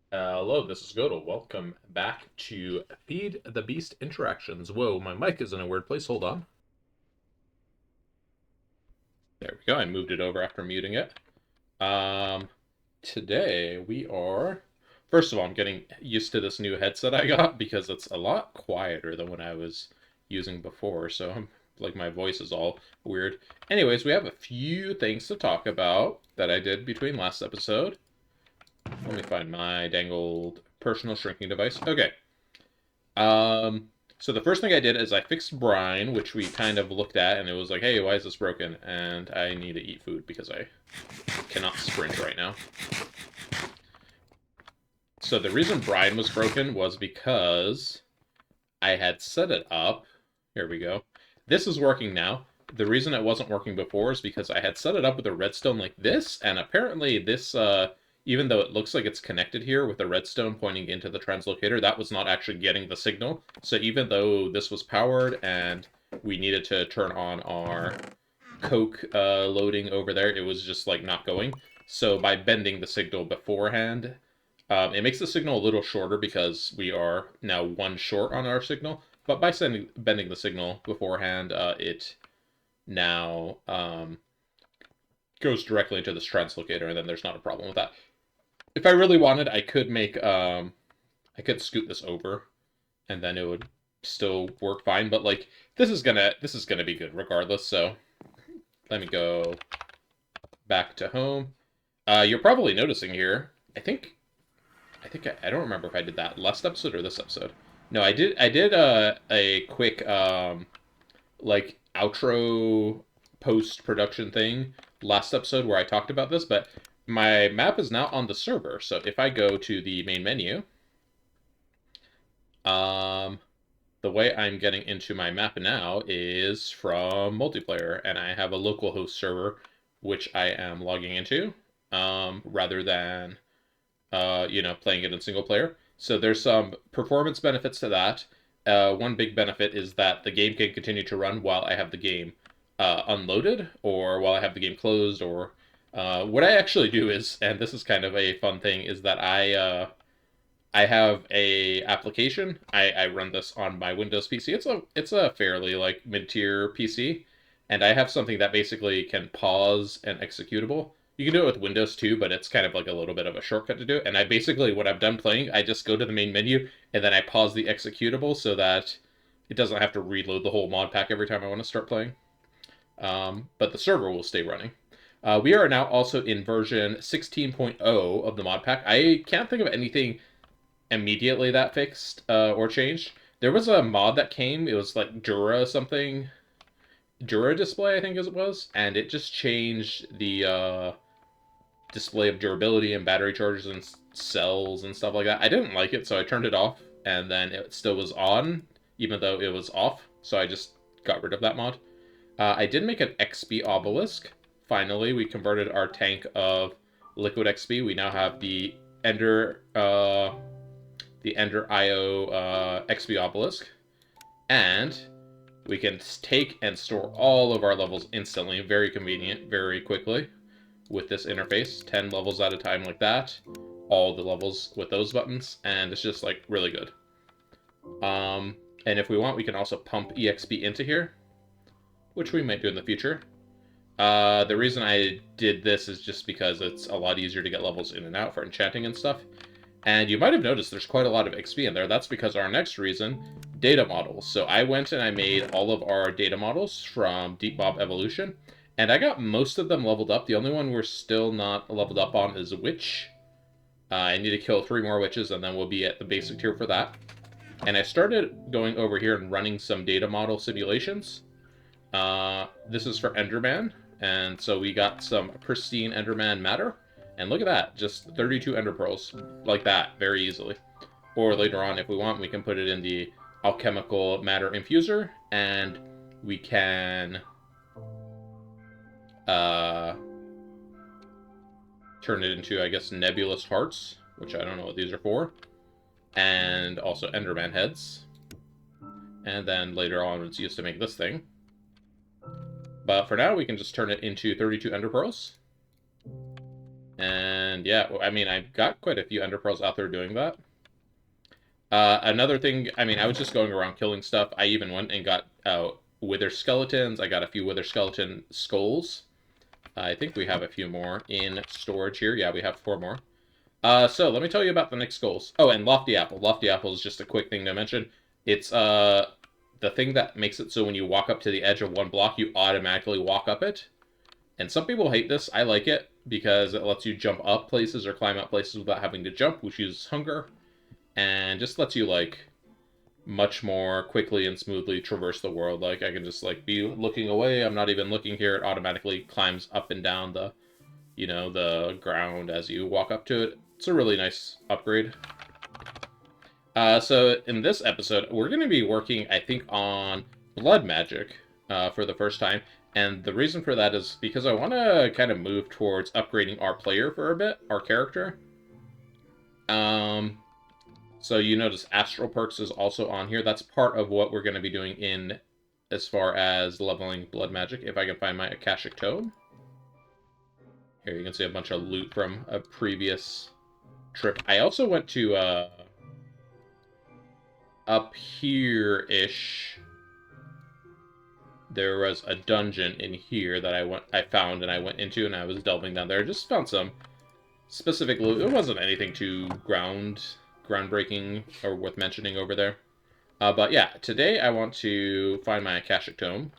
Hello, this is Godel. Welcome back to Feed the Beast Interactions. Whoa, my mic is in a weird place. Hold on. There we go. I moved it over after muting it. Um, Today we are. First of all, I'm getting used to this new headset I got because it's a lot quieter than what I was using before. So like my voice is all weird. Anyways, we have a few things to talk about that I did between last episode. Let me find my dangled personal shrinking device. Okay. Um, so the first thing I did is I fixed brine, which we kind of looked at, and it was like, hey, why is this broken? And I need to eat food because I cannot sprint right now. So the reason brine was broken was because I had set it up. Here we go. This is working now. The reason it wasn't working before is because I had set it up with a redstone like this, and apparently this, even though it looks like it's connected here with the redstone pointing into the translocator, that was not actually getting the signal. So even though this was powered and we needed to turn on our coke loading over there, it was just like not going. So by bending the signal beforehand, it makes the signal a little shorter because we are now one short on our signal. But by bending the signal beforehand, it now goes directly into this translocator, and then there's not a problem with that. If I really wanted, I could I could scoot this over, and then it would still work fine. But like this is gonna be good regardless. So let me go back to home. You're probably noticing here. I don't remember if I did that last episode or this episode. No, I did. I did a quick like outro post production thing last episode where I talked about this, but my map is now on the server. So if I go to the main menu, um, the way I'm getting into my map now is from multiplayer, and I have a local host server which I am logging into, rather than playing it in single player. So there's some performance benefits to that. One big benefit is that the game can continue to run while I have the game unloaded, or while I have the game closed, or what I actually do is, and this is kind of a fun thing, is that I have a application. I run this on my Windows PC. It's a fairly like mid tier PC, and I have something that basically can pause an executable. You can do it with Windows too, but it's kind of like a little bit of a shortcut to do it. And I basically, when I'm done playing, I just go to the main menu and then I pause the executable so that it doesn't have to reload the whole mod pack every time I want to start playing. But the server will stay running. We are now also in version 16.0 of the mod pack. I can't think of anything immediately that fixed or changed. There was a mod that came. It was like Dura something, Dura display, I think as it was, and it just changed the display of durability and battery charges and cells and stuff like that. I didn't like it, so I turned it off, and then it still was on, even though it was off. So I just got rid of that mod. I did make an XP obelisk. Finally, we converted our tank of liquid XP. We now have the Ender IO XP obelisk, and we can take and store all of our levels instantly. Very convenient, very quickly with this interface. 10 levels at a time like that. All the levels with those buttons, and it's just like really good. And if we want, we can also pump EXP into here, which we might do in the future. The reason I did this is just because it's a lot easier to get levels in and out for enchanting and stuff. And you might have noticed there's quite a lot of XP in there. That's because our next reason, data models. So I went and I made all of our data models from Deep Bob Evolution, and I got most of them leveled up. The only one we're still not leveled up on is Witch. I need to kill 3 more witches, and then we'll be at the basic tier for that. And I started going over here and running some data model simulations. This is for Enderman, and so we got some pristine Enderman matter. And look at that, just 32 Ender Pearls, like that, very easily. Or later on, if we want, we can put it in the alchemical matter infuser, and we can uh, turn it into, I guess, nebulous hearts, which I don't know what these are for, and also Enderman heads. And then later on, it's used to make this thing. But for now, we can just turn it into 32 Ender Pearls. And yeah, I mean, I've got quite a few ender pearls out there doing that. Another thing, I mean, I was just going around killing stuff. I even went and got wither skeletons. I got a few wither skeleton skulls. I think we have a few more in storage here. Yeah, we have 4 more. So let me tell you about the next goals. Oh, and Lofty Apple. Lofty Apple is just a quick thing to mention. It's the thing that makes it so when you walk up to the edge of one block, you automatically walk up it. And some people hate this. I like it because it lets you jump up places or climb up places without having to jump, which uses hunger, and just lets you like much more quickly and smoothly traverse the world. Like I can just like be looking away. I'm not even looking here. It automatically climbs up and down the the ground as you walk up to it. It's a really nice upgrade. So in this episode, we're going to be working, I think, on blood magic for the first time. And the reason for that is because I want to kind of move towards upgrading our player for a bit, our character. So you notice Astral Perks is also on here. That's part of what we're going to be doing in as far as leveling blood magic. If I can find my Akashic Tome. Here you can see a bunch of loot from a previous trip. I also went to up here-ish. There was a dungeon in here that I found and I went into, and I was delving down there. Just found some specific loot. It wasn't anything too groundbreaking or worth mentioning over there. But yeah, today I want to find my Akashic Tome.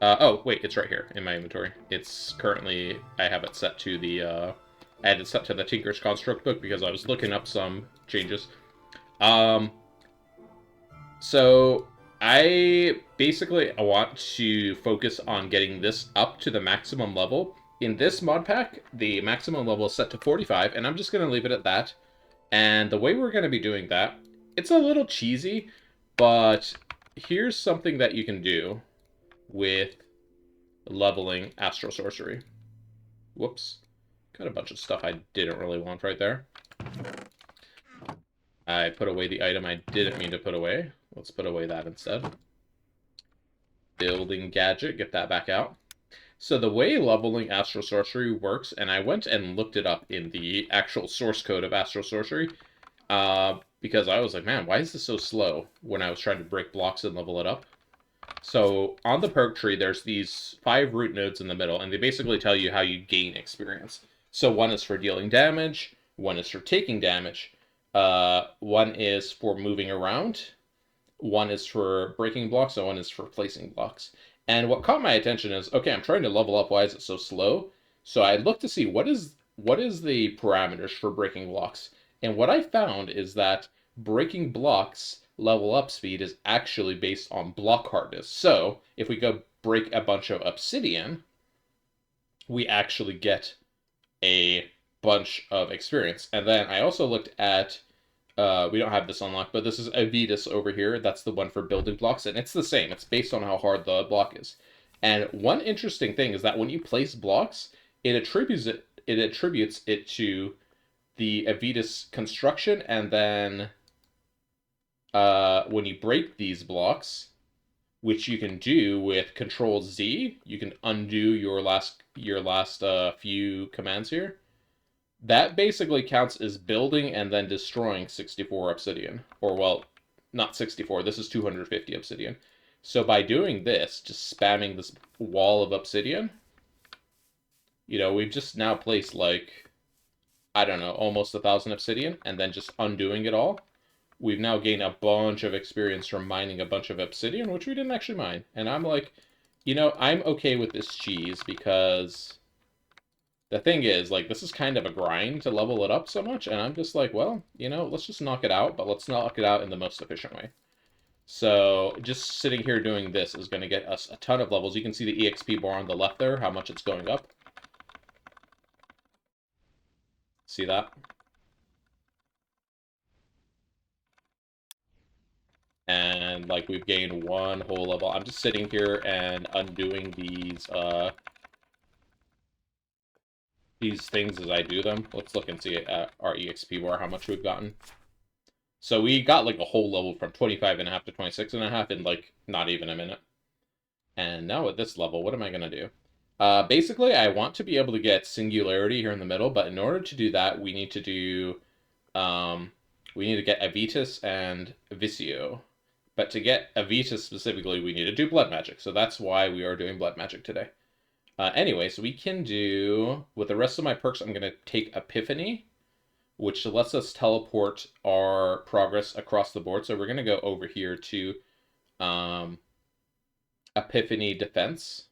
Oh, wait, it's right here in my inventory. It's currently, I have it set to the, I had it set to the Tinker's Construct book because I was looking up some changes. So I basically want to focus on getting this up to the maximum level. In this mod pack, the maximum level is set to 45, and I'm just going to leave it at that. And the way we're going to be doing that, it's a little cheesy, but here's something that you can do with leveling Astral Sorcery. Whoops. Got a bunch of stuff I didn't really want right there. I put away the item I didn't mean to put away. Let's put away that instead. Building gadget, get that back out. So the way leveling Astral Sorcery works, and I went and looked it up in the actual source code of Astral Sorcery, because I was like, man, why is this so slow when I was trying to break blocks and level it up? So on the perk tree, there's these 5 root nodes in the middle, and they basically tell you how you gain experience. So one is for dealing damage, one is for taking damage, one is for moving around, one is for breaking blocks, and one is for placing blocks. And what caught my attention is, okay, I'm trying to level up, why is it so slow? So I looked to see what is the parameters for breaking blocks. And what I found is that breaking blocks level up speed is actually based on block hardness. So if we go break a bunch of obsidian, we actually get a bunch of experience. And then I also looked at, we don't have this unlocked, but this is Avidus over here. That's the one for building blocks, and it's the same. It's based on how hard the block is. And one interesting thing is that when you place blocks, it attributes it to the Avidus construction, and then when you break these blocks, which you can do with Control Z, you can undo your last few commands here. That basically counts as building and then destroying 64 obsidian. Or, well, not 64, this is 250 obsidian. So by doing this, just spamming this wall of obsidian, we've just now placed like, I don't know, almost 1,000 obsidian, and then just undoing it all. We've now gained a bunch of experience from mining a bunch of obsidian, which we didn't actually mine. And I'm like, I'm okay with this cheese because the thing is, like, this is kind of a grind to level it up so much, and I'm just like, well, let's just knock it out, but let's knock it out in the most efficient way. So just sitting here doing this is going to get us a ton of levels. You can see the EXP bar on the left there, how much it's going up. See that? And like we've gained 1 whole level. I'm just sitting here and undoing these things as I do them. Let's look and see at our EXP bar how much we've gotten. So we got like a whole level from 25.5 to 26.5 in like not even a minute. And now at this level, what am I going to do? Basically, I want to be able to get Singularity here in the middle, but in order to do that, we need to do we need to get Avitus and Visio. But to get Avitus specifically, we need to do Blood Magic. So that's why we are doing Blood Magic today. Anyways, we can do, with the rest of my perks, I'm going to take Epiphany, which lets us teleport our progress across the board. So we're going to go over here to um, Epiphany Defense.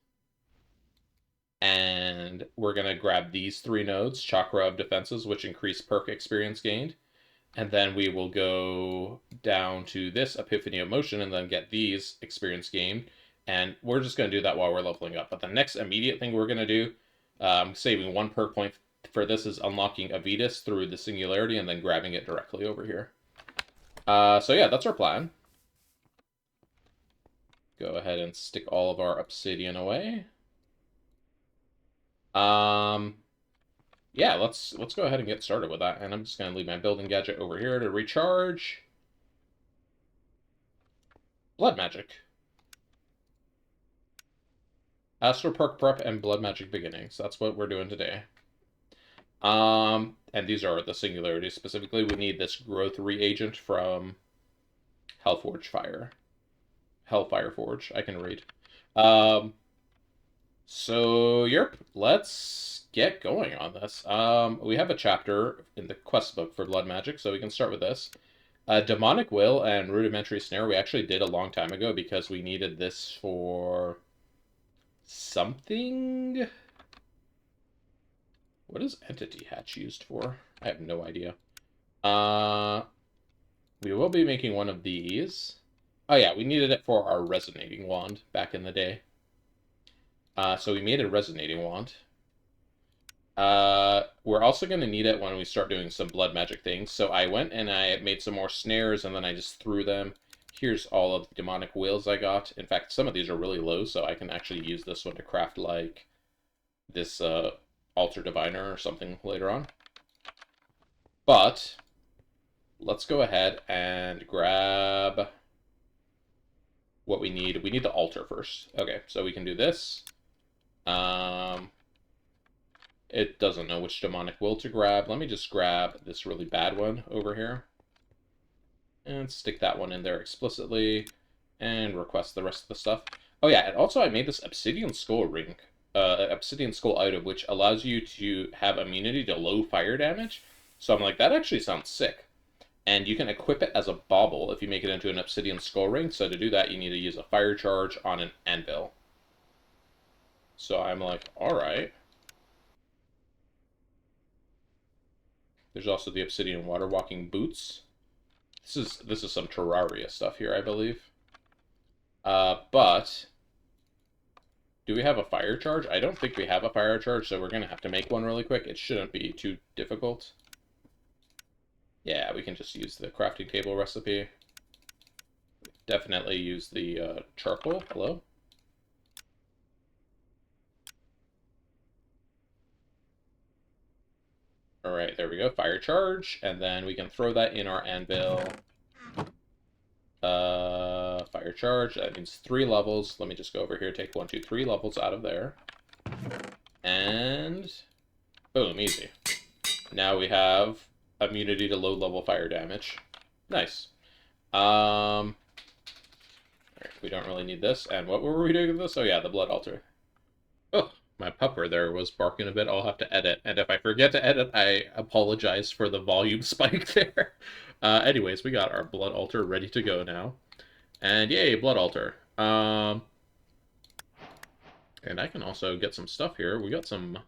And we're going to grab these 3 nodes, Chakra of Defenses, which increase perk experience gained. And then we will go down to this Epiphany of Motion and then get these experience gained. And we're just going to do that while we're leveling up. But the next immediate thing we're going to do, saving 1 perk point for this, is unlocking Avitus through the Singularity and then grabbing it directly over here. So yeah, that's our plan. Go ahead and stick all of our obsidian away. Yeah, let's go ahead and get started with that. And I'm just going to leave my building gadget over here to recharge. Blood Magic. Astral Perk Prep and Blood Magic Beginnings. That's what we're doing today. And these are the singularities. Specifically, we need this growth reagent from Hellfire Forge. I can read. So, yep, let's get going on this. We have a chapter in the quest book for Blood Magic, so we can start with this. Demonic Will and Rudimentary Snare we actually did a long time ago because we needed this for something. What is Entity Hatch used for? I have no idea. We will be making one of these. Oh yeah, we needed it for our Resonating Wand back in the day. So we made a Resonating Wand. We're also going to need it when we start doing some blood magic things. So I went and I made some more snares and then I just threw them. Here's all of the demonic wills I got. In fact, some of these are really low, so I can actually use this one to craft like this altar diviner or something later on. But let's go ahead and grab what we need. We need the altar first. Okay, so we can do this. It doesn't know which demonic will to grab. Let me just grab this really bad one over here. And stick that one in there explicitly. And request the rest of the stuff. Oh yeah, and also I made this Obsidian Skull ring. Obsidian Skull item, which allows you to have immunity to low fire damage. So I'm like, that actually sounds sick. And you can equip it as a bauble if you make it into an Obsidian Skull ring. So to do that, you need to use a fire charge on an anvil. So I'm like, alright. There's also the Obsidian Water Walking Boots. This is some Terraria stuff here, I believe. But do we have a fire charge? I don't think we have a fire charge, so we're going to have to make one really quick. It shouldn't be too difficult. Yeah, we can just use the crafting table recipe. Definitely use the charcoal. Hello? Alright, there we go. Fire charge. And then we can throw that in our anvil. Fire charge. That means 3 levels. Let me just go over here, take 1, 2, 3 levels out of there. And boom, easy. Now we have immunity to low-level fire damage. Nice. Alright, we don't really need this. And what were we doing with this? Oh yeah, the blood altar. Oh, my pupper there was barking a bit. I'll have to edit. And if I forget to edit, I apologize for the volume spike there. Anyways, we got our blood altar ready to go now. And yay, blood altar. And I can also get some stuff here. We got some...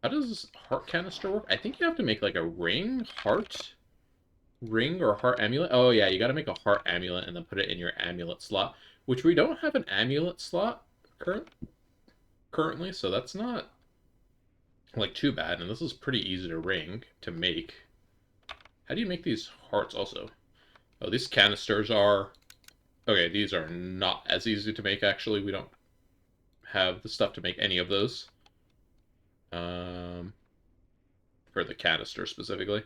How does this heart canister work? I think you have to make like a ring, heart ring, or heart amulet. Oh yeah, you got to make a heart amulet and then put it in your amulet slot, which we don't have an amulet slot currently, so that's not like too bad. And this is pretty easy to make. How do you make these hearts also? Oh, these canisters are... Okay, these are not as easy to make, actually. We don't have the stuff to make any of those. For the canister, specifically.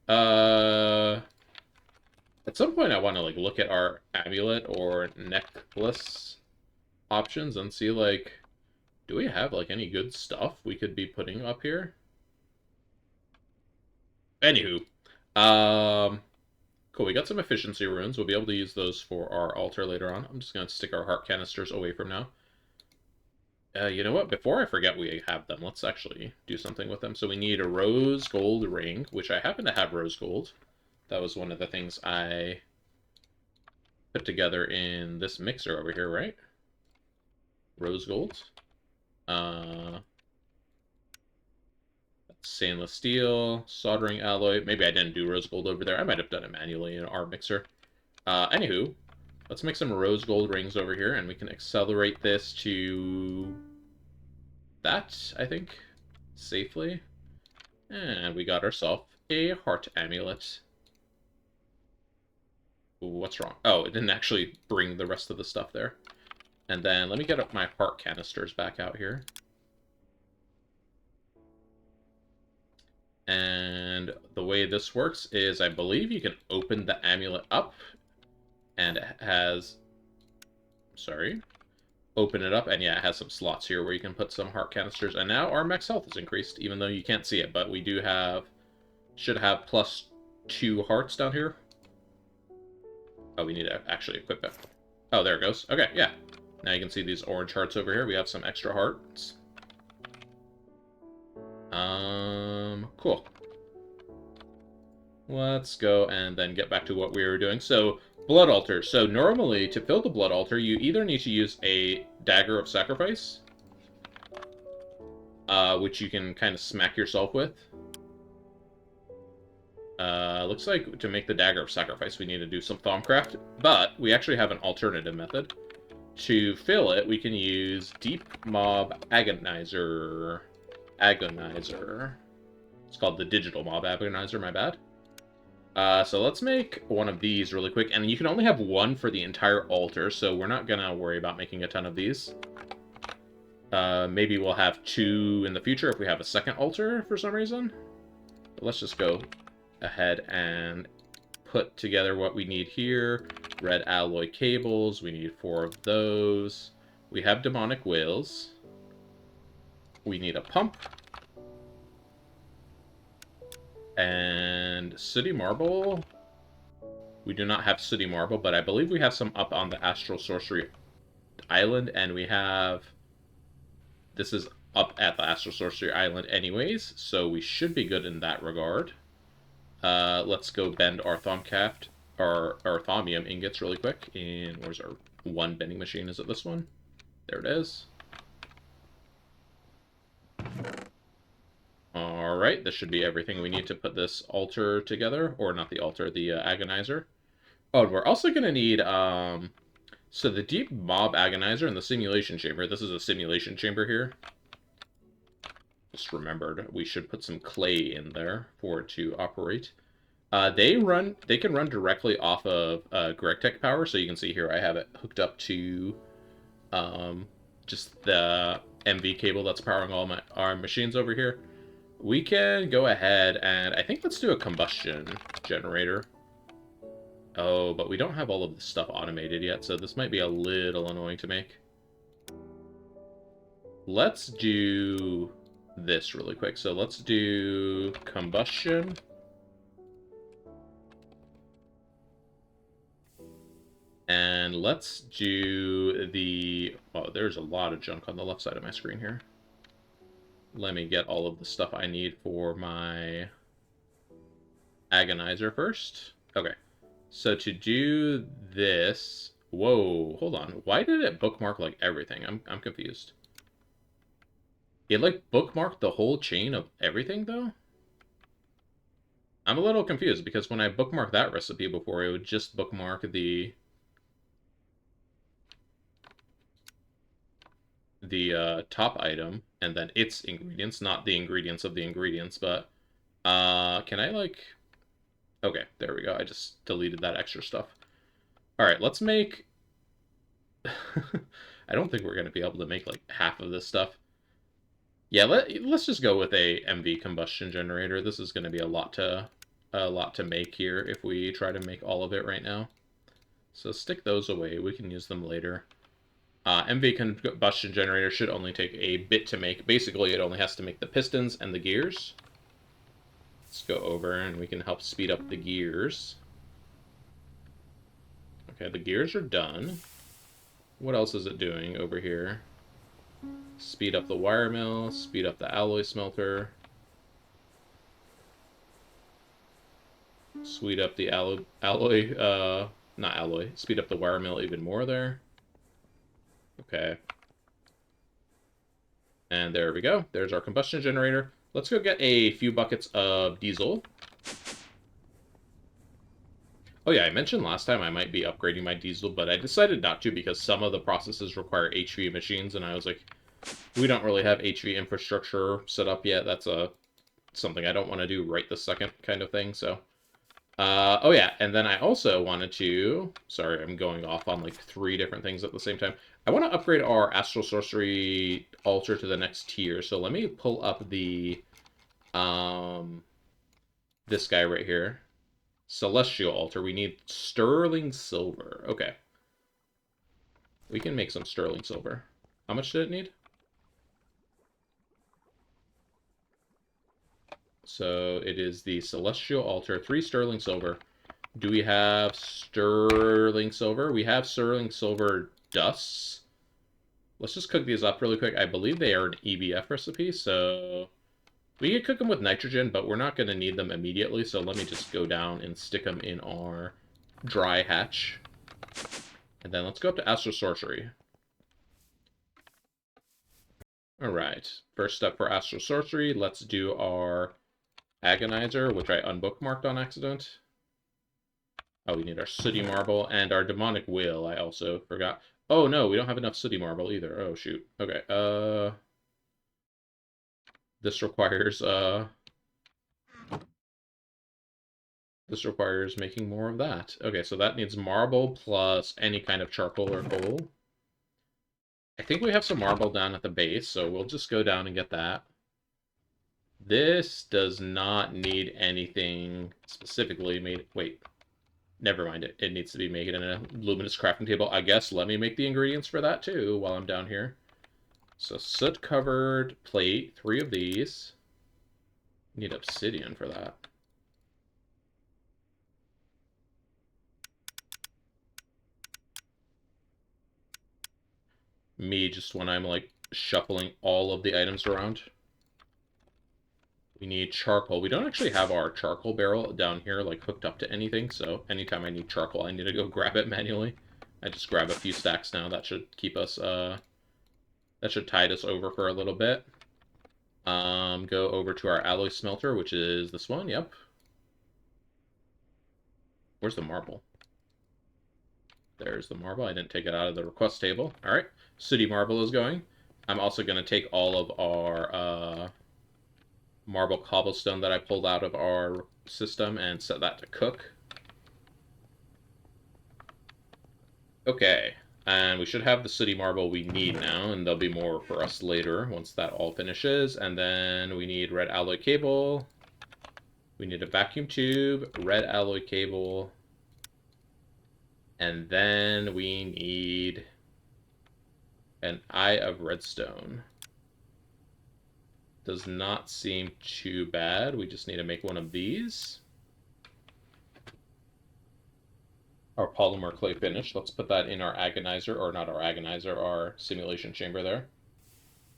At some point, I want to, like, look at our amulet or necklace options and see, like, do we have, like, any good stuff we could be putting up here? Anywho, um, cool, we got some efficiency runes. We'll be able to use those for our altar later on. I'm just going to stick our heart canisters away from now. You know what? Before I forget we have them, let's actually do something with them. So we need a rose gold ring, which I happen to have rose gold. That was one of the things I put together in this mixer over here, right? Rose gold. Uh, stainless steel, soldering alloy. Maybe I didn't do rose gold over there. I might have done it manually in our mixer. Anywho, let's make some rose gold rings over here, and we can accelerate this to that, I think, safely. And we got ourselves a heart amulet. Ooh, what's wrong? Oh, it didn't actually bring the rest of the stuff there. And then let me get up my heart canisters back out here. And the way this works is I believe you can open the amulet up and it has, sorry, open it up and yeah, it has some slots here where you can put some heart canisters. And now our max health is increased, even though you can't see it, but we do have, should have +2 hearts down here. Oh, we need to actually equip it. Oh, there it goes. Okay, yeah. Now you can see these orange hearts over here. We have some extra hearts. Cool. Let's go and then get back to what we were doing. So, blood altar. So normally, to fill the blood altar, you either need to use a dagger of sacrifice, which you can kind of smack yourself with. Looks like to make the dagger of sacrifice, we need to do some Thaumcraft, but we actually have an alternative method. To fill it, we can use Deep Mob Agonizer. It's called the Digital Mob Agonizer, my bad. So let's make one of these really quick, and you can only have one for the entire altar, so we're not gonna worry about making a ton of these. Maybe we'll have 2 in the future if we have a second altar for some reason. But let's just go ahead and put together what we need here. Red alloy cables, we need 4 of those. We have demonic whales. We need a pump. And sooty marble. We do not have sooty marble, but I believe we have some up on the Astral Sorcery Island, and we have... This is up at the Astral Sorcery Island anyways, so we should be good in that regard. Let's go bend our Thaumcraft, our Thaumium ingots really quick. And where's our one bending machine? Is it this one? There it is. Alright, this should be everything we need to put this altar together. Or not the altar, the Agonizer. Oh, and we're also going to need, so the Deep Mob Agonizer and the Simulation Chamber. This is a Simulation Chamber here. Just remembered we should put some clay in there for it to operate. They can run directly off of GregTech power, so you can see here I have it hooked up to just the MV cable that's powering all our machines over here. We can go ahead and I think let's do a combustion generator. Oh, but we don't have all of this stuff automated yet, so this might be a little annoying to make. Let's do this really quick. So let's do combustion. And let's do the... Oh, there's a lot of junk on the left side of my screen here. Let me get all of the stuff I need for my Agonizer first. Okay. So to do this... Whoa, hold on. Why did it bookmark, like, everything? I'm confused. It, like, bookmarked the whole chain of everything, though? I'm a little confused, because when I bookmarked that recipe before, it would just bookmark the top item, and then its ingredients, not the ingredients of the ingredients, but, can I, like... Okay, there we go. I just deleted that extra stuff. Alright, let's make... I don't think we're going to be able to make, like, half of this stuff. Yeah, let's just go with a MV combustion generator. This is going to be a lot to make here if we try to make all of it right now. So stick those away. We can use them later. MV combustion generator should only take a bit to make. Basically, it only has to make the pistons and the gears. Let's go over and we can help speed up the gears. Okay, the gears are done. What else is it doing over here? Speed up the wire mill, speed up the alloy smelter. Speed up the not alloy, speed up the wire mill even more there. Okay. And there we go. There's our combustion generator. Let's go get a few buckets of diesel. Oh yeah, I mentioned last time I might be upgrading my diesel, but I decided not to because some of the processes require HV machines, and I was like, we don't really have HV infrastructure set up yet. That's something I don't want to do right this second kind of thing, so... oh yeah, and then I also wanted to... Sorry, I'm going off on like 3 different things at the same time. I want to upgrade our Astral Sorcery altar to the next tier, so let me pull up the... this guy right here. Celestial altar. We need sterling silver. Okay. We can make some sterling silver. How much did it need? So it is the celestial altar. 3 sterling silver. Do we have sterling silver? We have sterling silver dusts. Let's just cook these up really quick. I believe they are an EBF recipe, so we could cook them with nitrogen, but we're not going to need them immediately, so let me just go down and stick them in our dry hatch. And then let's go up to Astral Sorcery. Alright, first step for Astral Sorcery, let's do our Agonizer, which I unbookmarked on accident. Oh, we need our Sooty Marble, and our Demonic Will, I also forgot. Oh no, we don't have enough Sooty Marble either. Oh shoot. Okay, this requires, this requires making more of that. Okay, so that needs marble plus any kind of charcoal or coal. I think we have some marble down at the base, so we'll just go down and get that. This does not need anything specifically made... Wait. Never mind it. It needs to be made in a luminous crafting table. I guess let me make the ingredients for that too while I'm down here. So soot-covered plate, 3 of these. Need obsidian for that. Me just when I'm like shuffling all of the items around. We need charcoal. We don't actually have our charcoal barrel down here like hooked up to anything, so anytime I need charcoal, I need to go grab it manually. I just grab a few stacks now. That should keep us, that should tide us over for a little bit. Go over to our alloy smelter, which is this one, yep. Where's the marble? There's the marble. I didn't take it out of the request table. All right, Sooty Marble is going. I'm also going to take all of our marble cobblestone that I pulled out of our system and set that to cook. Okay, and we should have the Sooty Marble we need now, and there'll be more for us later once that all finishes. And then we need red alloy cable. We need a vacuum tube, red alloy cable. And then we need an eye of redstone. Does not seem too bad. We just need to make one of these. Our polymer clay finish. Let's put that in our agonizer, or not our agonizer, our simulation chamber there.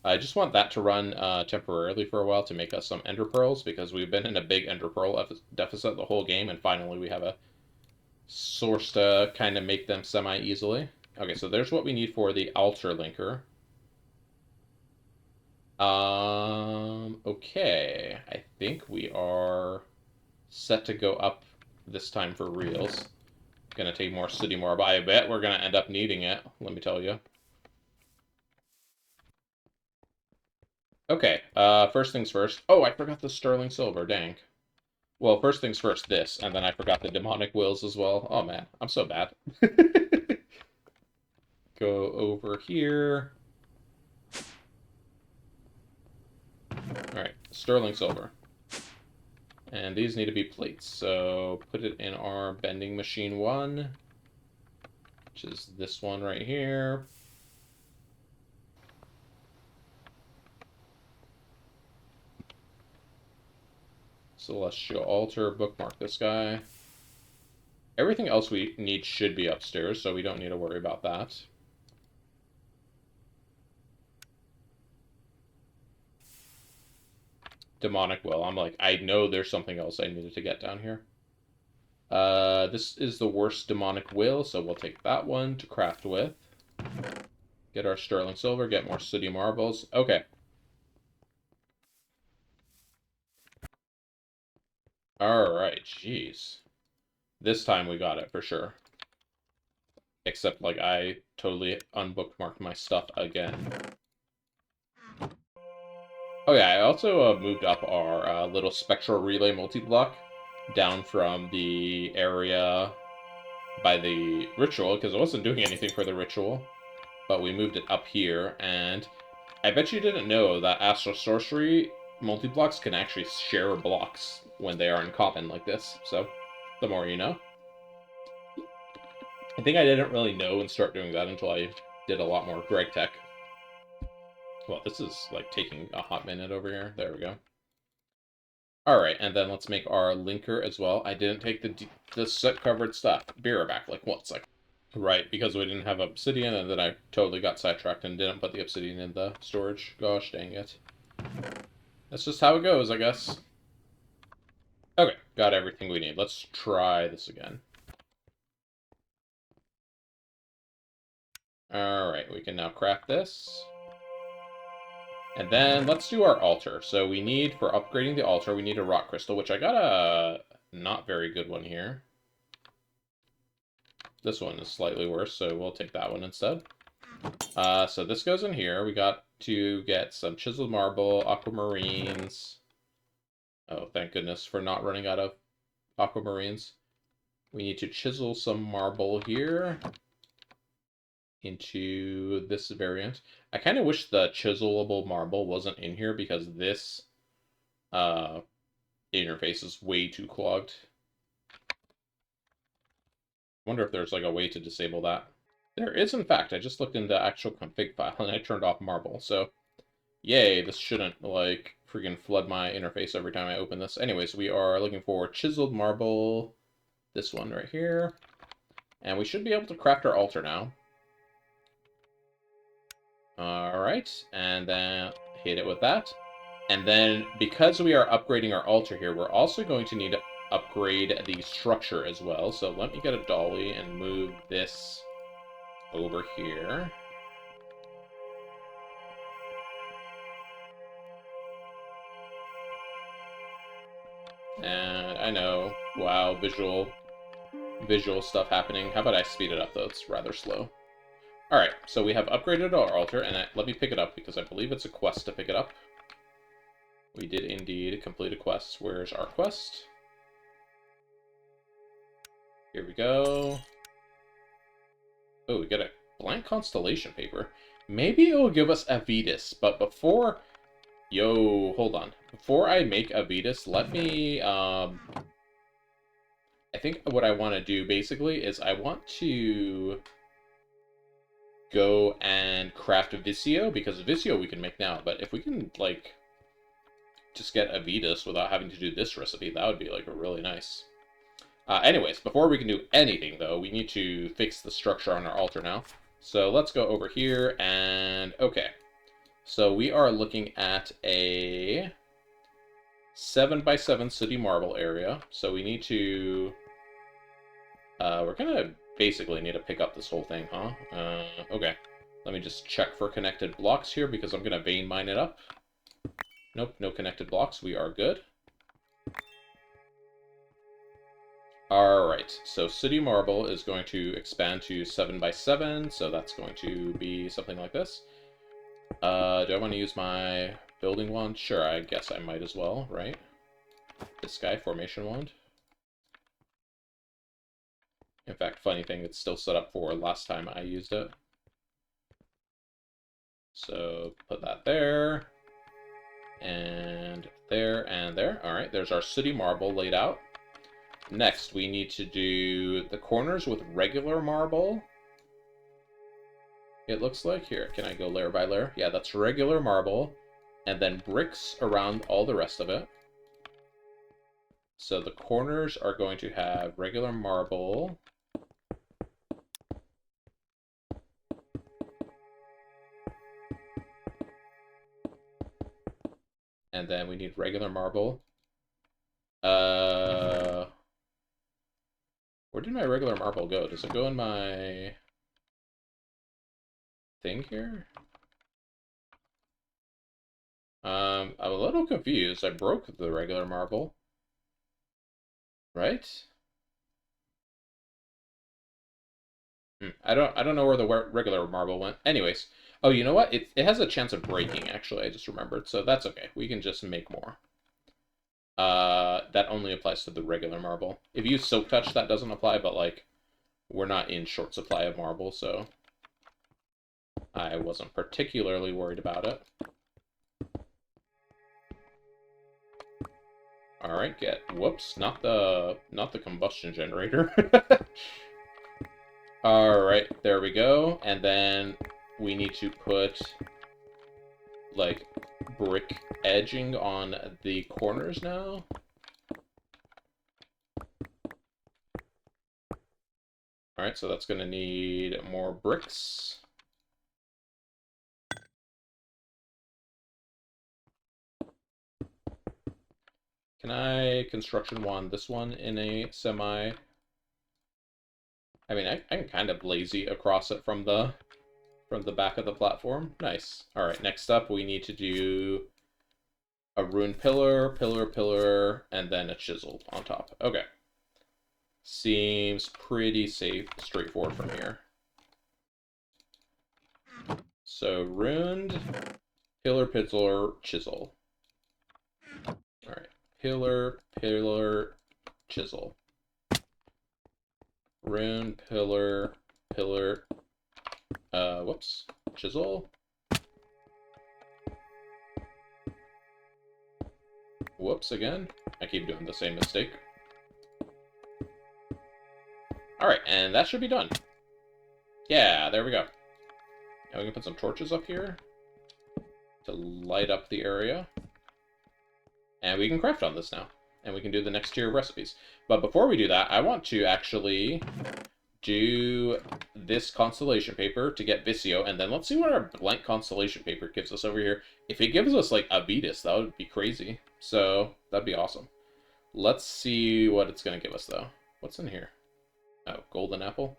I just want that to run temporarily for a while to make us some ender pearls, because we've been in a big ender pearl deficit the whole game, and finally we have a source to kind of make them semi-easily. Okay, so there's what we need for the altar linker. Okay. I think we are set to go up this time for reals. Gonna take more Sooty Marble. I bet we're gonna end up needing it, let me tell you. Okay, first things first. Oh, I forgot the sterling silver, dang. Well, first things first, this, and then I forgot the demonic wills as well. Oh man, I'm so bad. Go over here. Alright, sterling silver. And these need to be plates, so put it in our bending machine 1, which is this one right here. Celestial Altar, bookmark this guy. Everything else we need should be upstairs, so we don't need to worry about that. Demonic Will. I'm like, I know there's something else I needed to get down here. This is the worst Demonic Will, so we'll take that one to craft with. Get our sterling silver, get more city marbles. Okay. Alright, jeez. This time we got it for sure. Except, like, I totally unbookmarked my stuff again. Oh yeah, I also moved up our little spectral relay multi-block down from the area by the ritual, because it wasn't doing anything for the ritual. But we moved it up here, and I bet you didn't know that Astral Sorcery multi-blocks can actually share blocks when they are in common like this, so the more you know. I think I didn't really know and start doing that until I did a lot more Greg Tech. Well, this is, like, taking a hot minute over here. There we go. Alright, and then let's make our linker as well. I didn't take the set-covered stuff. Be right back, like, 1 second. Right, because we didn't have obsidian, and then I totally got sidetracked and didn't put the obsidian in the storage. Gosh dang it. That's just how it goes, I guess. Okay, got everything we need. Let's try this again. Alright, we can now craft this. And then let's do our altar. So we need, for upgrading the altar, we need a rock crystal, which I got a not very good one here. This one is slightly worse, so we'll take that one instead. So this goes in here. We got to get some chiseled marble, aquamarines. Oh, thank goodness for not running out of aquamarines. We need to chisel some marble here into this variant. I kind of wish the chiselable marble wasn't in here because this interface is way too clogged. Wonder if there's like a way to disable that. There is, in fact. I just looked in the actual config file and I turned off marble, so yay, this shouldn't like freaking flood my interface every time I open this. Anyways, we are looking for chiseled marble, this one right here, and we should be able to craft our altar now. Alright, and then hit it with that. And then, because we are upgrading our altar here, we're also going to need to upgrade the structure as well. So let me get a dolly and move this over here. And I know, wow, visual stuff happening. How about I speed it up, though? It's rather slow. Alright, so we have upgraded our altar, and let me pick it up, because I believe it's a quest to pick it up. We did indeed complete a quest. Where's our quest? Here we go. Oh, we got a blank constellation paper. Maybe it will give us Avitus, but before... Yo, hold on. Before I make Avitus, let me... I think what I want to do, basically, is I want to go and craft Visio, because Visio we can make now, but if we can, like, just get Avitus without having to do this recipe, that would be, like, really nice. Anyways, before we can do anything, though, we need to fix the structure on our altar now. So let's go over here, and okay. So we are looking at a 7x7 city marble area. So we need to... we're gonna basically need to pick up this whole thing, huh? Okay. Let me just check for connected blocks here, because I'm gonna vein mine it up. Nope, no connected blocks. We are good. Alright, so City Marble is going to expand to 7x7, so that's going to be something like this. Do I want to use my building wand? Sure, I guess I might as well, right? This guy, formation wand. In fact, funny thing, it's still set up for last time I used it. So, put that there. And there, and there. Alright, there's our City Marble laid out. Next, we need to do the corners with regular marble. It looks like. Here, can I go layer by layer? Yeah, that's regular marble. And then bricks around all the rest of it. So the corners are going to have regular marble. And then we need regular marble. Where did my regular marble go? Does it go in my thing here? I'm a little confused. I broke the regular marble. Right? I don't know where the regular marble went. Anyways. Oh, you know what? It has a chance of breaking, actually. I just remembered. So that's okay. We can just make more. That only applies to the regular marble. If you silk touch, that doesn't apply, but like, we're not in short supply of marble, so I wasn't particularly worried about it. All right, whoops, not the combustion generator. All right, there we go. And then we need to put like brick edging on the corners now. All right, so that's going to need more bricks. Can I construction wand this one in a semi? I mean, I can kind of lazy across it from the back of the platform. Nice. All right, next up we need to do a ruined pillar, pillar, and then a chisel on top. Okay. Seems pretty straightforward from here. So ruined, pillar, chisel. All right, pillar, chisel. Ruined, pillar, whoops, chisel. Whoops again. I keep doing the same mistake. Alright, and that should be done. Yeah, there we go. Now we can put some torches up here to light up the area. And we can craft on this now. And we can do the next tier of recipes. But before we do that, I want to actually do this constellation paper to get Visio, and then let's see what our blank constellation paper gives us over here. If it gives us, like, Abitus, that would be crazy. So, that'd be awesome. Let's see what it's going to give us, though. What's in here? Oh, golden apple.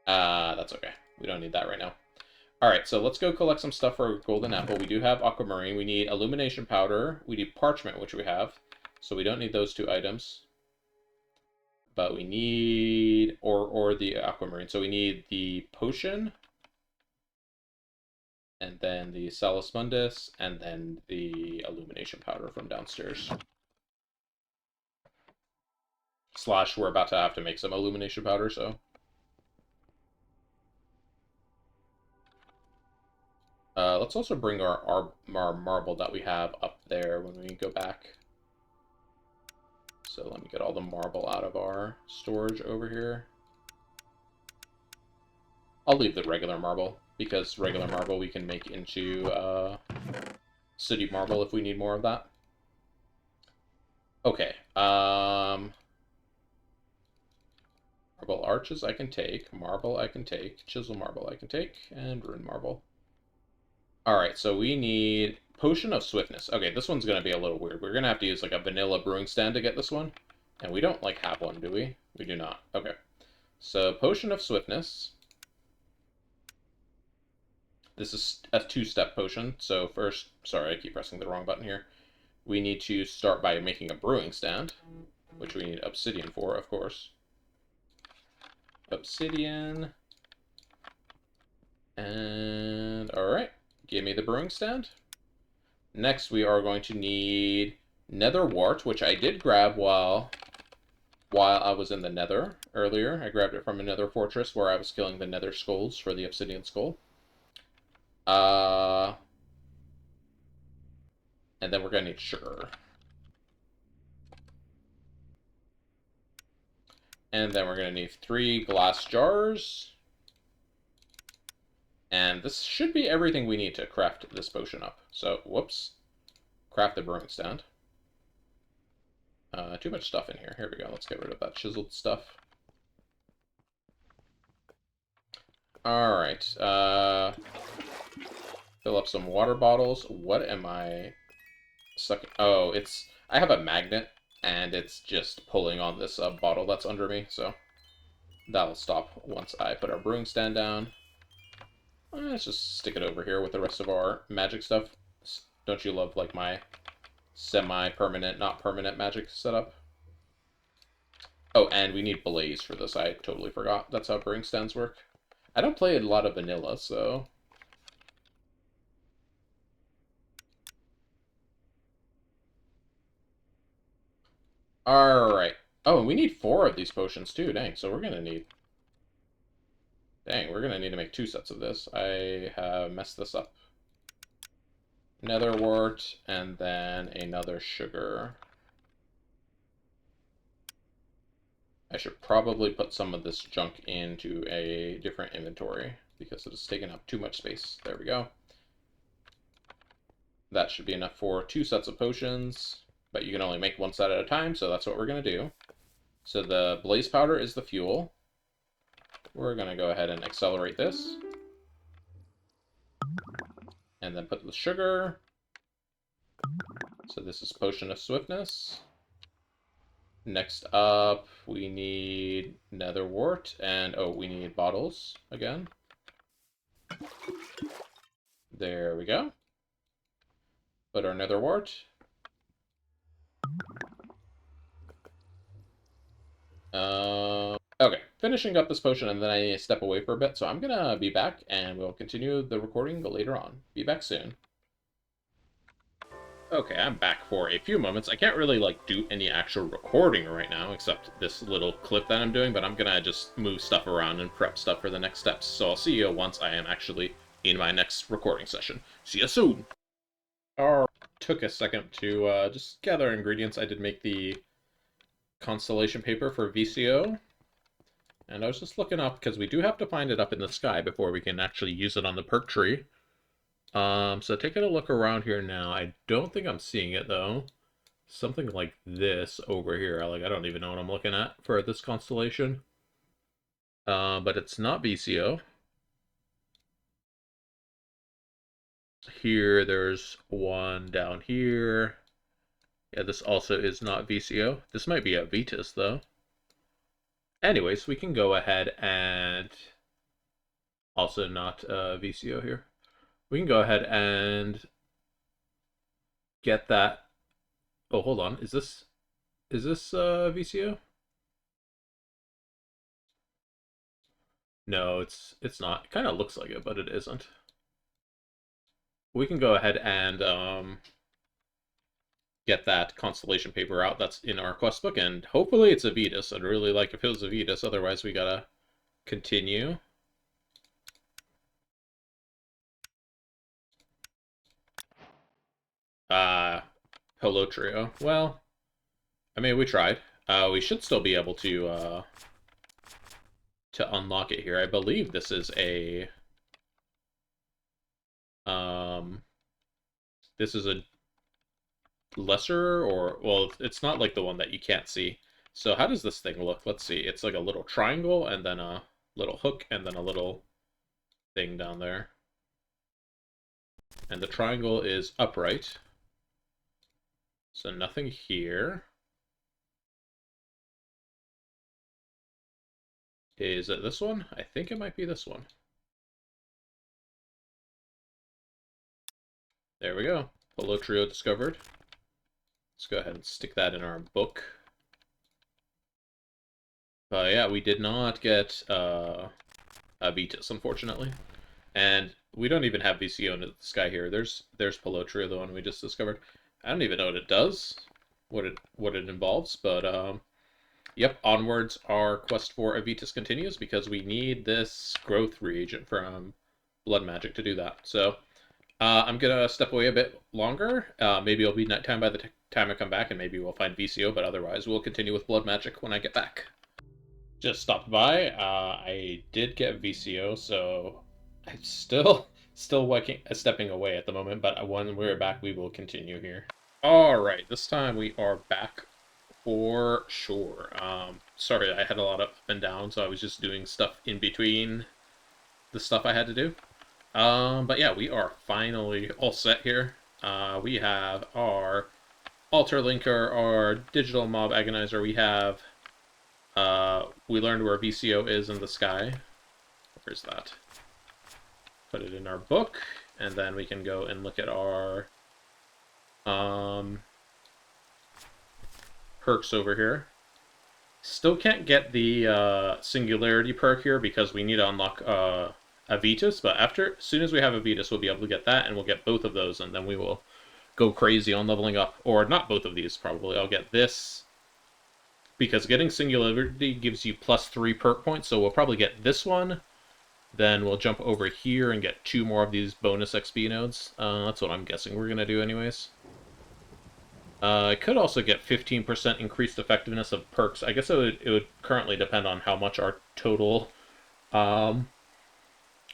That's okay. We don't need that right now. Alright, so let's go collect some stuff for golden apple. We do have aquamarine. We need illumination powder. We need parchment, which we have. So we don't need those two items. But we need, or the aquamarine. So we need the potion, and then the Salus Mundus, and then the illumination powder from downstairs. Slash, we're about to have to make some illumination powder, so. Let's also bring our marble that we have up there when we go back. So let me get all the marble out of our storage over here. I'll leave the regular marble, because regular marble we can make into city marble if we need more of that. Okay, marble arches I can take, marble I can take, chisel marble I can take, and ruined marble. Alright, so we need potion of swiftness. Okay, this one's going to be a little weird. We're going to have to use like a vanilla brewing stand to get this one. And we don't like have one, do we? We do not. Okay. So potion of swiftness. This is a two-step potion. So first, sorry, I keep pressing the wrong button here. We need to start by making a brewing stand, which we need obsidian for, of course. Obsidian. And alright. Give me the brewing stand. Next, we are going to need nether wart, which I did grab while I was in the nether earlier. I grabbed it from a nether fortress where I was killing the nether skulls for the obsidian skull. And then we're going to need sugar. And then we're going to need 3 glass jars. And this should be everything we need to craft this potion up. So, whoops. craft the brewing stand. Too much stuff in here. Here we go. Let's get rid of that chiseled stuff. Alright. Fill up some water bottles. What am I sucking? Oh, it's... I have a magnet, and it's just pulling on this bottle that's under me, so that'll stop once I put our brewing stand down. Let's just stick it over here with the rest of our magic stuff. Don't you love, like, my semi-permanent, not permanent magic setup? Oh, and we need blaze for this. I totally forgot. That's how brewing stands work. I don't play a lot of vanilla, so... Alright. Oh, and we need 4 of these potions, too. Dang, so we're gonna need... Dang, we're gonna need to make 2 sets of this. I have messed this up. Nether wart, and then another sugar. I should probably put some of this junk into a different inventory, because it is taking up too much space. There we go. That should be enough for 2 sets of potions, but you can only make 1 set at a time, so that's what we're going to do. So the blaze powder is the fuel. We're going to go ahead and accelerate this. And then put the sugar. So this is potion of swiftness. Next up, we need nether wart, and oh, we need bottles again. There we go. Put our nether wart. Okay, finishing up this potion, and then I need to step away for a bit, so I'm gonna be back, and we'll continue the recording later on. Be back soon. Okay, I'm back for a few moments. I can't really, like, do any actual recording right now, except this little clip that I'm doing, but I'm gonna just move stuff around and prep stuff for the next steps. So I'll see you once I am actually in my next recording session. See you soon! Took a second to just gather ingredients. I did make the constellation paper for VCO. And I was just looking up, because we do have to find it up in the sky before we can actually use it on the perk tree. So taking a look around here now, I don't think I'm seeing it, though. Something like this over here. Like, I don't even know what I'm looking at for this constellation. But it's not VCO. Here, there's one down here. Yeah, this also is not VCO. This might be a Vetus, though. Anyways, we can go ahead and... Also not VCO here. We can go ahead and get that. Oh, hold on. Is this VCO? No, it's not. It kind of looks like it, but it isn't. We can go ahead and get that constellation paper out that's in our quest book, and hopefully it's a Vetus. I'd really like if it was a Vetus, otherwise we gotta continue. Hello Trio. Well, I mean, we tried. We should still be able to unlock it here. I believe this is a this is a lesser, or well, it's not like the one that you can't see. So how does this thing look? Let's see. It's like a little triangle and then a little hook and then a little thing down there. And the triangle is upright. So nothing here. Is it this one? I think it might be this one. There we go. Hello Trio discovered. Let's go ahead and stick that in our book. Yeah, we did not get a Vetus, unfortunately. And we don't even have VCO in the sky here. There's Pelotria, the one we just discovered. I don't even know what it does, what it involves, but yep, onwards our quest for a Vetus continues, because we need this growth reagent from blood magic to do that. So I'm gonna step away a bit longer. Maybe it'll be nighttime by the time I come back, and maybe we'll find VCO, but otherwise we'll continue with blood magic when I get back. Just stopped by. I did get VCO, so I'm still stepping away at the moment, but when we're back, we will continue here. Alright, this time we are back for sure. Sorry, I had a lot of up and down, so I was just doing stuff in between the stuff I had to do. But yeah, we are finally all set here. We have our altar linker, our digital mob agonizer. We have, we learned where VCO is in the sky. Where's that? Put it in our book, and then we can go and look at our, um, perks over here. Still can't get the Singularity perk here because we need to unlock a Vetus, but as soon as we have a Vetus, we'll be able to get that, and we'll get both of those, and then we will go crazy on leveling up. Or not both of these, probably. I'll get this, because getting Singularity gives you +3 perk points, so we'll probably get this one, then we'll jump over here and get 2 more of these bonus XP nodes. That's what I'm guessing we're going to do anyways. I could also get 15% increased effectiveness of perks. I guess it would currently depend on how much um,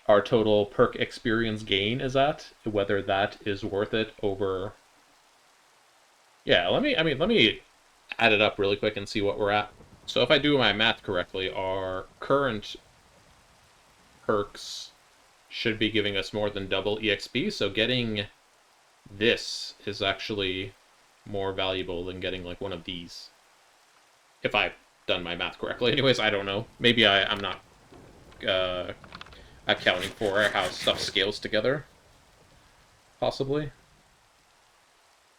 our total perk experience gain is at, whether that is worth it over. Yeah, let me add it up really quick and see what we're at. So if I do my math correctly, our current perks should be giving us more than double EXP. So getting this is actually more valuable than getting like one of these. If I've done my math correctly. Anyways, I don't know. Maybe I'm not accounting for how stuff scales together. Possibly.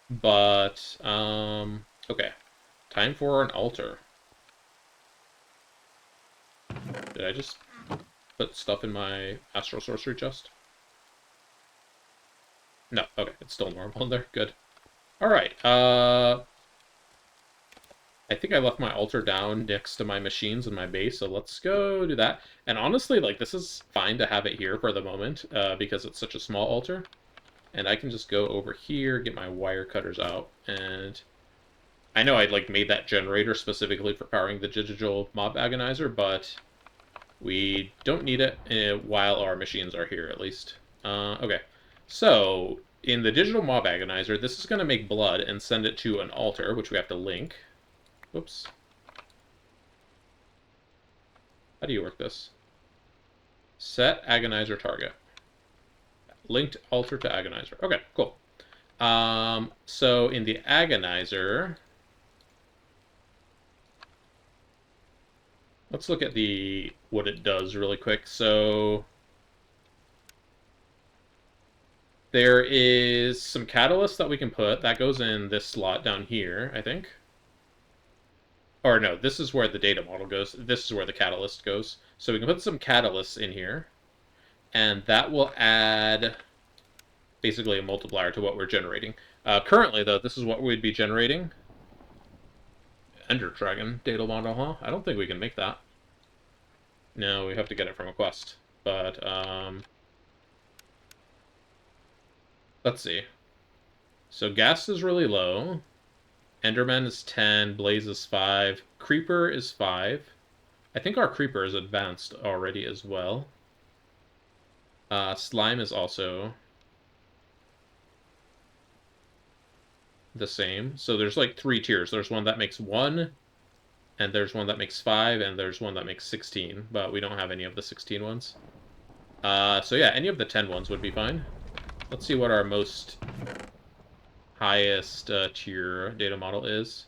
But, okay. Time for an altar. Did I just put stuff in my Astral Sorcery chest? No, okay. It's still normal in there. Good. Alright, I think I left my altar down next to my machines and my base, so let's go do that. And honestly, like, this is fine to have it here for the moment, because it's such a small altar. And I can just go over here, get my wire cutters out, and I know I like made that generator specifically for powering the digital mob agonizer, but we don't need it while our machines are here, at least. Okay, so in the digital mob agonizer, this is going to make blood and send it to an altar, which we have to link. Whoops. How do you work this? Set agonizer target. Linked altar to agonizer. Okay, cool. So in the agonizer, let's look at what it does really quick. So there is some catalyst that we can put. That goes in this slot down here, I think. Or no, this is where the data model goes. This is where the catalyst goes. So we can put some catalysts in here, and that will add basically a multiplier to what we're generating. Currently, though, this is what we'd be generating. Ender Dragon data model, huh? I don't think we can make that. No, we have to get it from a quest. But, let's see. So gas is really low. Enderman is 10, Blaze is 5, Creeper is 5. I think our Creeper is advanced already as well. Slime is also the same. So there's like 3 tiers. There's one that makes 1, and there's one that makes 5, and there's one that makes 16, but we don't have any of the 16 ones. So yeah, any of the 10 ones would be fine. Let's see what our most highest tier data model is.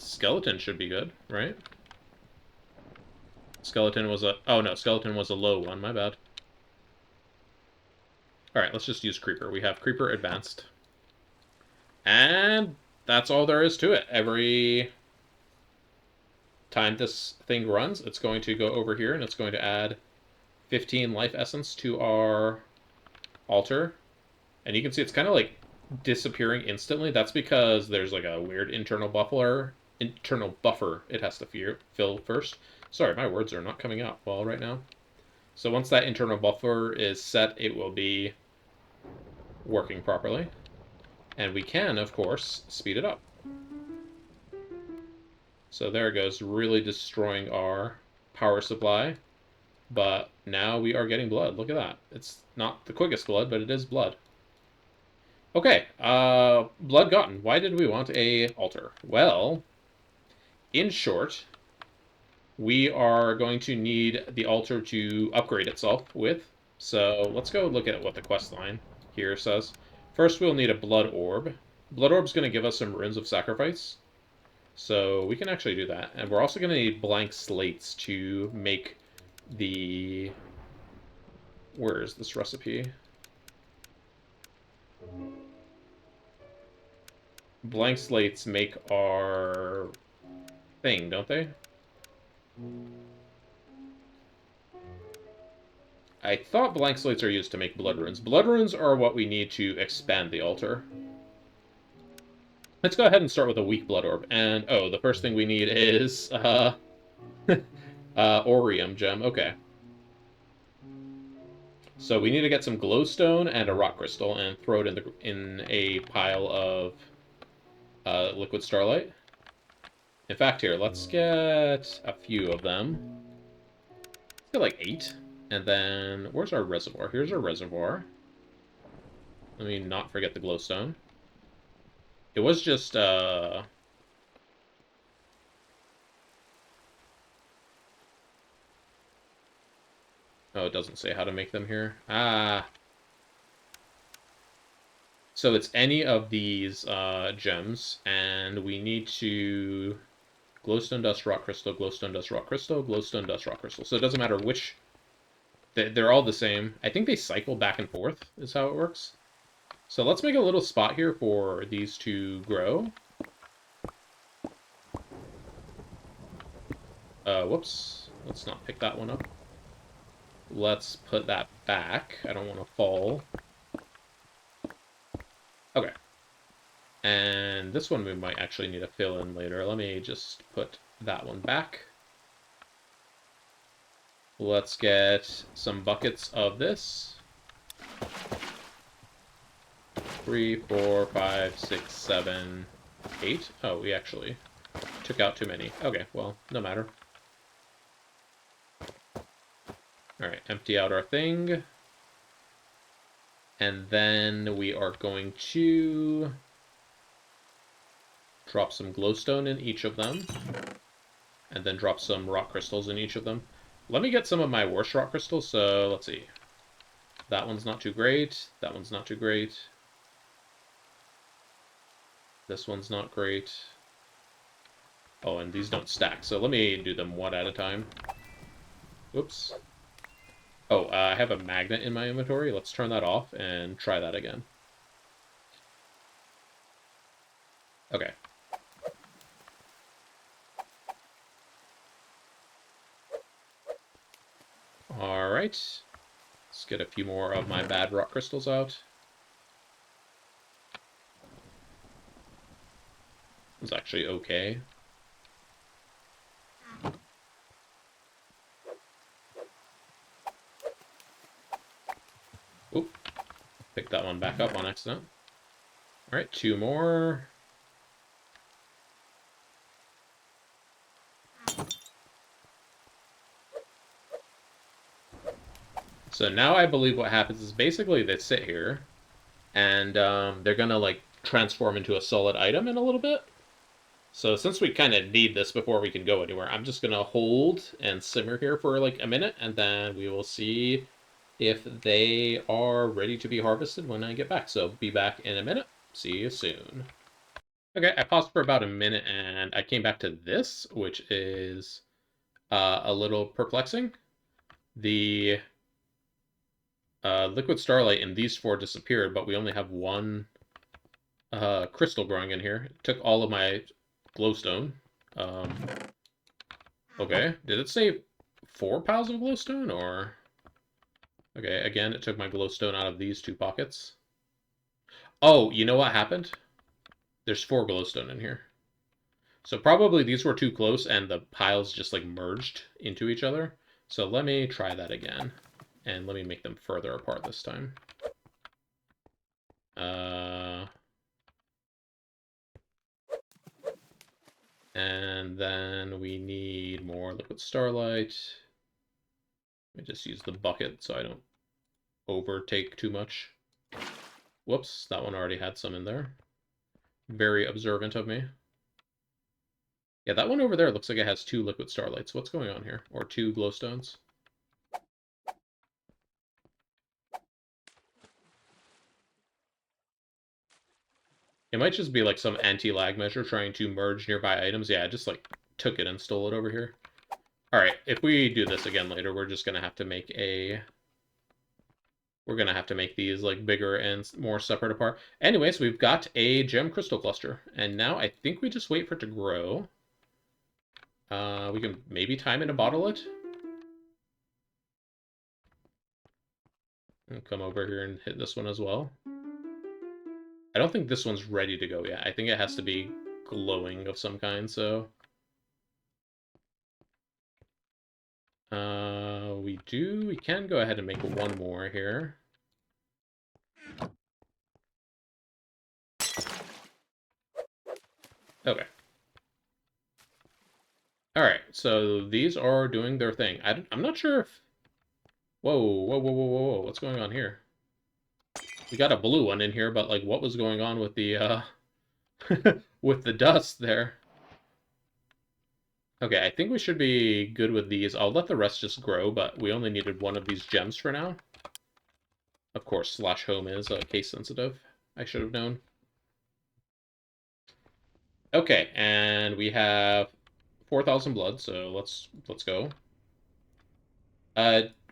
Skeleton should be good, right? Skeleton was a... Oh, no, Skeleton was a low one. My bad. Alright, let's just use Creeper. We have Creeper advanced. And that's all there is to it. Every time this thing runs, it's going to go over here, and it's going to add 15 life essence to our altar. And you can see it's kind of like disappearing instantly. That's because there's like a weird internal buffer it has to fill first. Sorry, my words are not coming out well right now. So once that internal buffer is set, it will be working properly. And we can, of course, speed it up. So there it goes, really destroying our power supply. But now we are getting blood. Look at that. It's not the quickest blood, but it is blood. Okay, Blood Gotten. Why did we want a altar? Well, in short, we are going to need the altar to upgrade itself with. So let's go look at what the quest line here says. First, we'll need a blood orb. Blood orb's going to give us some runes of sacrifice. So we can actually do that. And we're also going to need blank slates to make the... Where is this recipe? Blank slates make our thing, don't they? I thought blank slates are used to make blood runes. Blood runes are what we need to expand the altar. Let's go ahead and start with a weak blood orb. And, oh, the first thing we need is, Orium gem. Okay. So we need to get some glowstone and a rock crystal and throw it in a pile of liquid starlight. In fact, here, let's get a few of them. Let's get like 8. And then, where's our reservoir? Here's our reservoir. Let me not forget the glowstone. It was just, Oh, it doesn't say how to make them here. Ah. So it's any of these gems, and we need to glowstone dust rock crystal, glowstone dust rock crystal, glowstone dust rock crystal. So it doesn't matter which. They're all the same. I think they cycle back and forth is how it works. So let's make a little spot here for these to grow. Whoops. Let's not pick that one up. Let's put that back. I don't want to fall. Okay. And this one we might actually need to fill in later. Let me just put that one back. Let's get some buckets of this. 3, 4, 5, 6, 7, 8. Oh, we actually took out too many. Okay, well, no matter. Alright, empty out our thing. And then we are going to drop some glowstone in each of them. And then drop some rock crystals in each of them. Let me get some of my worst rock crystals, so let's see. That one's not too great. That one's not too great. This one's not great. Oh, and these don't stack, so let me do them one at a time. Oops. Oh, I have a magnet in my inventory. Let's turn that off and try that again. Okay. Alright. Let's get a few more of my bad rock crystals out. It's actually okay. Oop. Pick that one back up on accident. Alright, 2 more. So now I believe what happens is basically they sit here, and they're gonna like transform into a solid item in a little bit. So since we kind of need this before we can go anywhere, I'm just gonna hold and simmer here for like a minute, and then we will see if they are ready to be harvested when I get back. So be back in a minute. See you soon. Okay, I paused for about a minute, and I came back to this, which is a little perplexing. The liquid starlight in these 4 disappeared, but we only have 1 crystal growing in here. It took all of my glowstone. Okay, did it say 4 piles of glowstone, or... Okay, again, it took my glowstone out of these 2 pockets. Oh, you know what happened? There's 4 glowstone in here. So probably these were too close and the piles just like merged into each other. So let me try that again. And let me make them further apart this time. And then we need more liquid starlight. Let me just use the bucket so I don't overtake too much. Whoops, that one already had some in there. Very observant of me. Yeah, that one over there looks like it has 2 liquid starlights. What's going on here? Or 2 glowstones? It might just be like some anti-lag measure trying to merge nearby items. Yeah, I just like took it and stole it over here. Alright, if we do this again later, we're just gonna have to make a... We're gonna have to make these like bigger and more separate apart. Anyways, we've got a gem crystal cluster. And now I think we just wait for it to grow. We can maybe time it and bottle it. And come over here and hit this one as well. I don't think this one's ready to go yet. I think it has to be glowing of some kind, so... we can go ahead and make one more here. Okay. Alright, so these are doing their thing. I'm not sure if... Whoa, whoa, whoa, whoa, whoa, whoa, what's going on here? We got a blue one in here, but, like, what was going on with the, with the dust there? Okay, I think we should be good with these. I'll let the rest just grow, but we only needed one of these gems for now. Of course, slash home is case sensitive. I should have known. Okay, and we have 4,000 blood, so let's go.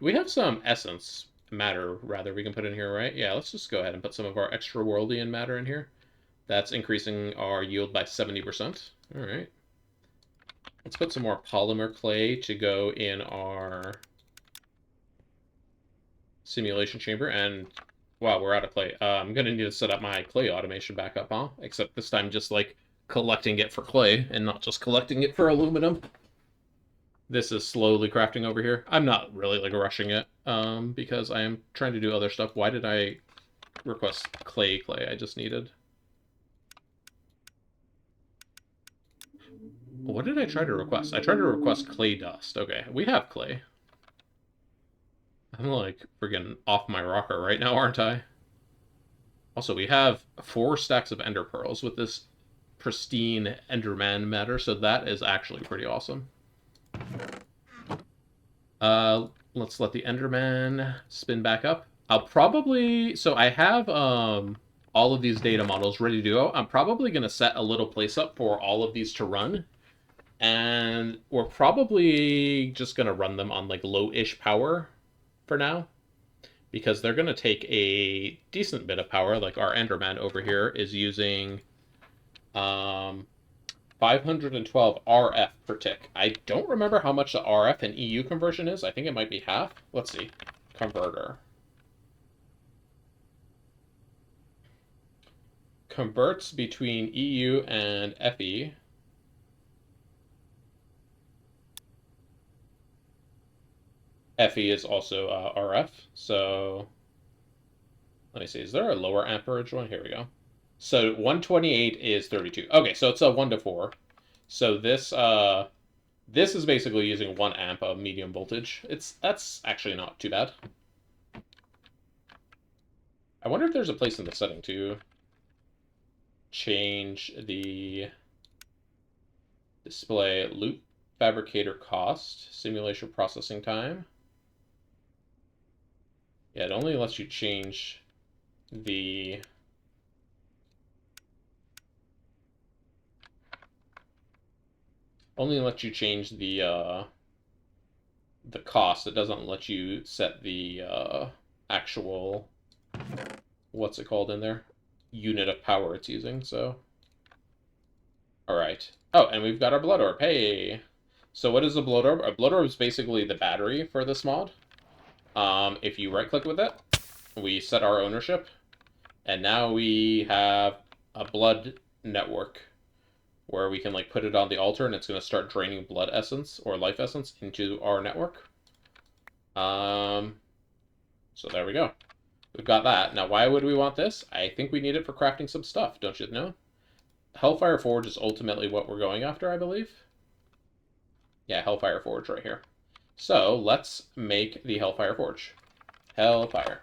We have some essence matter, rather, we can put in here, right? Yeah, let's just go ahead and put some of our extra worldian matter in here. That's increasing our yield by 70%. All right. Let's put some more polymer clay to go in our simulation chamber. And wow, we're out of clay. I'm gonna need to set up my clay automation back up, huh? Except this time just like collecting it for clay and not just collecting it for aluminum. This is slowly crafting over here. I'm not really like rushing it because I am trying to do other stuff. Why did I request clay? I just needed... What did I try to request? I tried to request clay dust. Okay, we have clay. I'm like friggin' off my rocker right now, aren't I? Also, we have 4 stacks of ender pearls with this pristine enderman matter, so that is actually pretty awesome. Let's let the enderman spin back up. I'll probably... So I have all of these data models ready to go. I'm probably going to set a little place up for all of these to run. And we're probably just going to run them on like low-ish power for now. Because they're going to take a decent bit of power. Like our enderman over here is using 512 RF per tick. I don't remember how much the RF and EU conversion is. I think it might be half. Let's see. Converter. Converts between EU and FE. FE is also RF. So let me see. Is there a lower amperage one? Here we go. So 128 is 32. Okay, so it's a 1 to 4. So this is basically using 1 amp of medium voltage. That's actually not too bad. I wonder if there's a place in the setting to change the display loop fabricator cost, simulation processing time. Yeah, it only lets you change the cost. It doesn't let you set the actual, what's it called in there, unit of power it's using. So all right. Oh, and we've got our blood orb. Hey, so what is a blood orb? A blood orb is basically the battery for this mod. If you right click with it, we set our ownership, and now we have a blood network where we can like put it on the altar and it's going to start draining blood essence or life essence into our network. So there we go. We've got that. Now, why would we want this? I think we need it for crafting some stuff, don't you know? Hellfire Forge is ultimately what we're going after, I believe. Yeah, Hellfire Forge right here. So let's make the Hellfire Forge. Hellfire.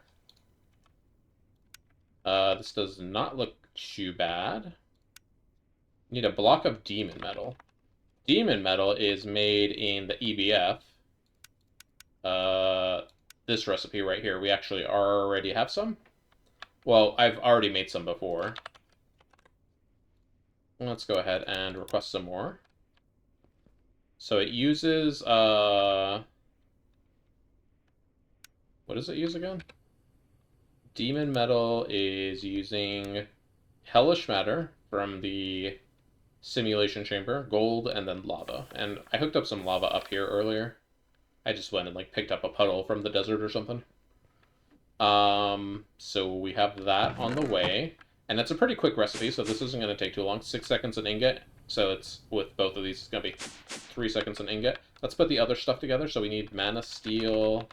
This does not look too bad. Need a block of demon metal. Demon metal is made in the EBF. This recipe right here, we actually already have some. Well, I've already made some before. Let's go ahead and request some more. So it uses, what does it use again? Demon metal is using hellish matter from the simulation chamber, gold, and then lava. And I hooked up some lava up here earlier. I just went and like picked up a puddle from the desert or something. So we have that on the way. And it's a pretty quick recipe, so this isn't going to take too long. 6 seconds an ingot. So it's, with both of these, it's going to be 3 seconds an ingot. Let's put the other stuff together. So we need mana steel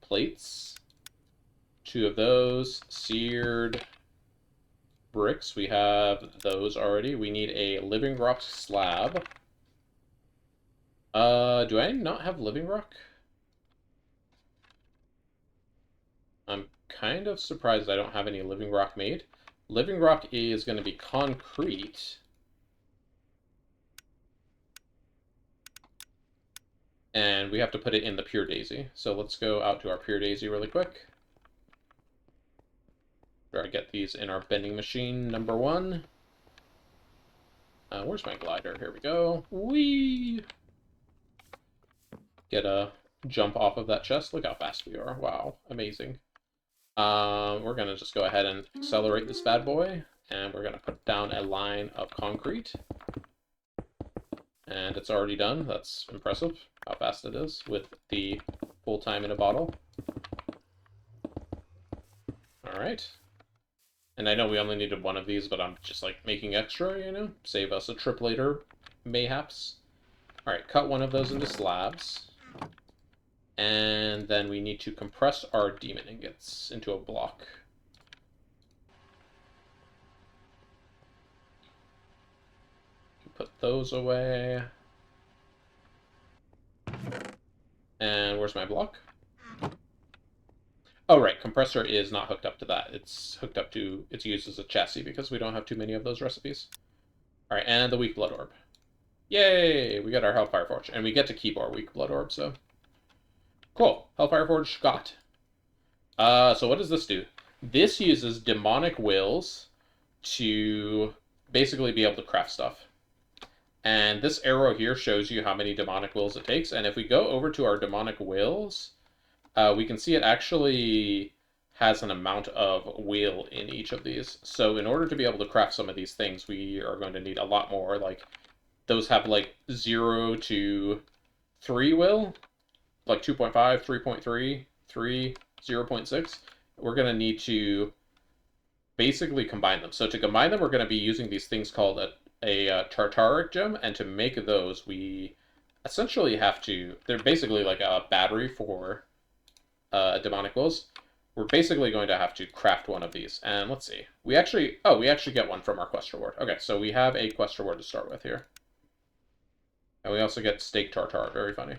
plates. 2 of those. Seared bricks. We have those already. We need a living rock slab. Do I not have living rock? I'm kind of surprised I don't have any living rock made. Living rock is going to be concrete. And we have to put it in the pure daisy. So let's go out to our pure daisy really quick. Try to get these in our bending machine, number 1. Where's my glider? Here we go. Whee! Get a jump off of that chest. Look how fast we are. Wow, amazing. We're going to just go ahead and accelerate this bad boy. And we're going to put down a line of concrete. And it's already done. That's impressive how fast it is with the full time in a bottle. Alright. And I know we only needed 1 of these, but I'm just like making extra, you know? Save us a trip later, mayhaps. Alright, cut 1 of those into slabs. And then we need to compress our demon ingots into a block. Put those away. And where's my block? Oh, right, compressor is not hooked up to that. It's hooked up to, it's used as a chassis because we don't have too many of those recipes. All right, and the weak blood orb. Yay, we got our Hellfire Forge. And we get to keep our weak blood orb, so. Cool, Hellfire Forge got. So what does this do? This uses demonic wills to basically be able to craft stuff. And this arrow here shows you how many demonic wills it takes. And if we go over to our demonic wills, we can see it actually has an amount of will in each of these. So in order to be able to craft some of these things, we are going to need a lot more. Like, those have like 0 to 3 will, like 2.5, 3.3, 3, 0.6. We're going to need to basically combine them. So to combine them, we're going to be using these things called a tartaric gem, and to make those, we essentially have to, they're basically like a battery for demonic wills. We're basically going to have to craft 1 of these. And let's see. We actually get 1 from our quest reward. Okay, so we have a quest reward to start with here. And we also get steak tartar. Very funny.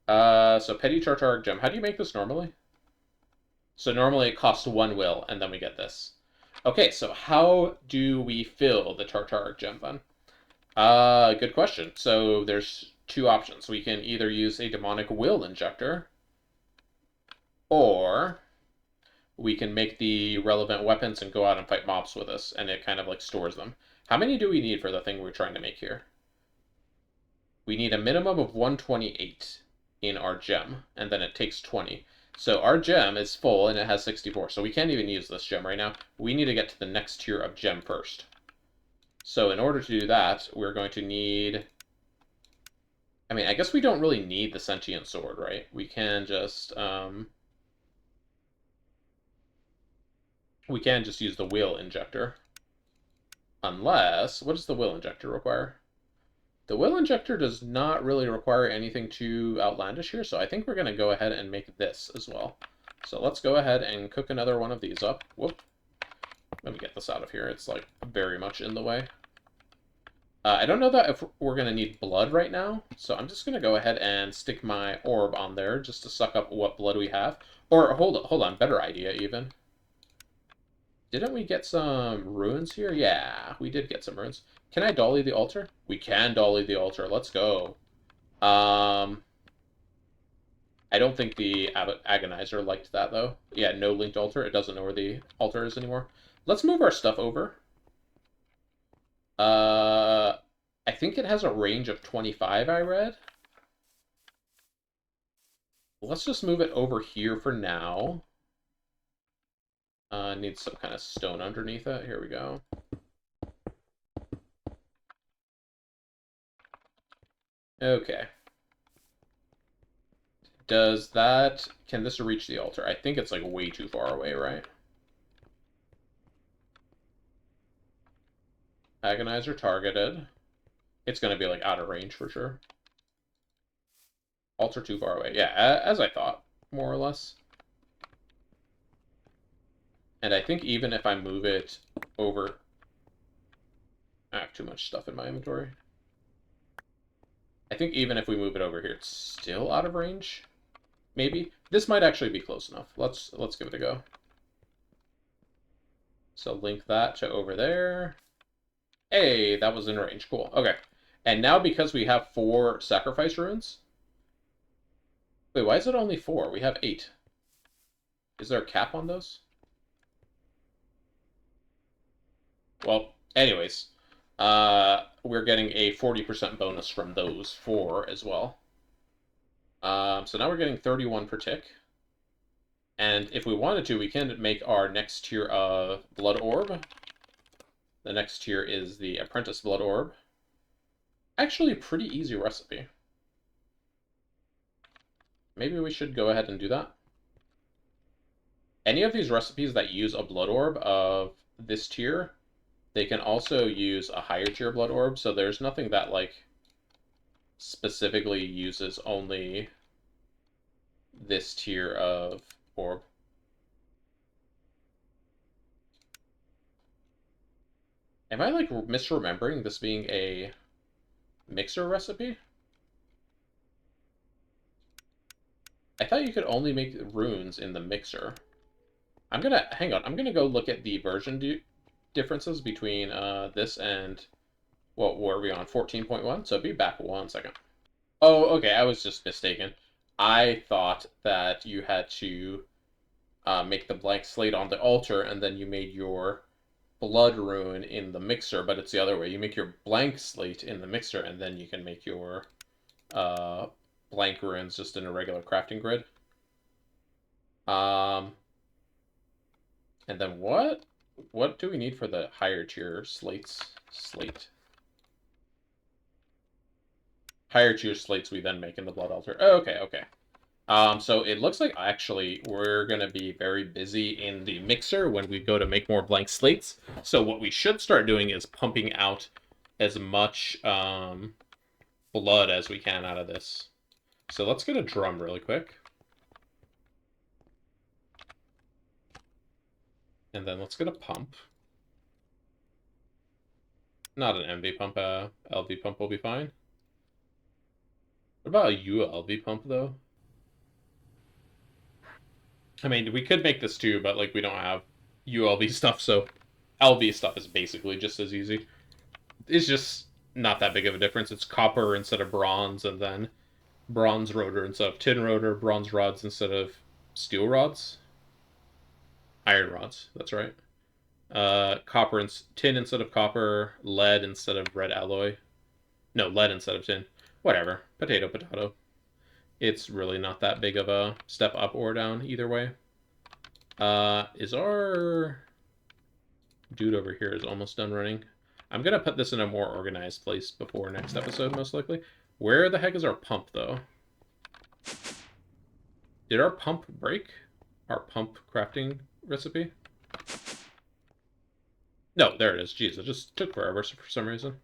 So petty tartaric gem. How do you make this normally? So normally it costs 1 will, and then we get this. Okay, so how do we fill the tartaric gem then? Good question. So there's 2 options. We can either use a demonic will injector, or we can make the relevant weapons and go out and fight mobs with us, and it kind of like stores them. How many do we need for the thing we're trying to make here? We need a minimum of 128 in our gem, and then it takes 20. So our gem is full, and it has 64, so we can't even use this gem right now. We need to get to the next tier of gem first. So in order to do that, we're going to need... I mean, I guess we don't really need the sentient sword, right? We can just... we can just use the will injector. Unless... what does the will injector require? The will injector does not really require anything too outlandish here, so I think we're going to go ahead and make this as well. So let's go ahead and cook another one of these up. Whoop. Let me get this out of here. It's like very much in the way. I don't know that if we're going to need blood right now, so I'm just going to go ahead and stick my orb on there just to suck up what blood we have. Or hold on, better idea even. Didn't we get some ruins here? Yeah, we did get some ruins. Can I dolly the altar? We can dolly the altar. Let's go. Um, I don't think the agonizer liked that though. Yeah, no linked altar. It doesn't know where the altar is anymore. Let's move our stuff over. Uh, I think it has a range of 25, I read. Let's just move it over here for now. Needs some kind of stone underneath it. Here we go. Okay. Does that... Can this reach the altar? I think it's like way too far away, right? Agonizer targeted. It's going to be like out of range for sure. Altar too far away. Yeah, as I thought, more or less. And I think even if I move it over... I have too much stuff in my inventory. I think even if we move it over here, it's still out of range. Maybe. This might actually be close enough. Let's give it a go. So link that to over there. Hey, that was in range. Cool. Okay. And now because we have 4 sacrifice runes... Wait, why is it only 4? We have 8. Is there a cap on those? Well, anyways, we're getting a 40% bonus from those 4 as well. So now we're getting 31 per tick. And if we wanted to, we can make our next tier of Blood Orb. The next tier is the Apprentice Blood Orb. Actually, a pretty easy recipe. Maybe we should go ahead and do that. Any of these recipes that use a Blood Orb of this tier, they can also use a higher tier Blood Orb, so there's nothing that, like, specifically uses only this tier of orb. Am I, like, misremembering this being a mixer recipe? I thought you could only make runes in the mixer. I'm gonna go look at the version differences between this and what were we on 14.1? So be back 1 second. Oh, okay, I was just mistaken. I thought that you had to make the blank slate on the altar and then you made your blood rune in the mixer, but it's the other way. You make your blank slate in the mixer and then you can make your blank runes just in a regular crafting grid. And then what? What do we need for the higher tier slates? Slate. Higher tier slates we then make in the blood altar. Oh, okay, okay. So it looks like actually we're going to be very busy in the mixer when we go to make more blank slates. So what we should start doing is pumping out as much blood as we can out of this. So let's get a drum really quick. And then let's get a pump. Not an MV pump, LV pump will be fine. What about a ULV pump, though? I mean, we could make this too, but, like, we don't have ULV stuff, so LV stuff is basically just as easy. It's just not that big of a difference. It's copper instead of bronze, and then bronze rotor instead of tin rotor, bronze rods instead of steel rods. Iron rods, that's right. Copper and tin instead of copper, lead instead of red alloy. No, lead instead of tin. Whatever. Potato, potato. It's really not that big of a step up or down either way. Is our dude over here is almost done running? I'm going to put this in a more organized place before next episode, most likely. Where the heck is our pump, though? Did our pump break? Our pump crafting recipe? No, there it is. Jeez, it just took forever for some reason.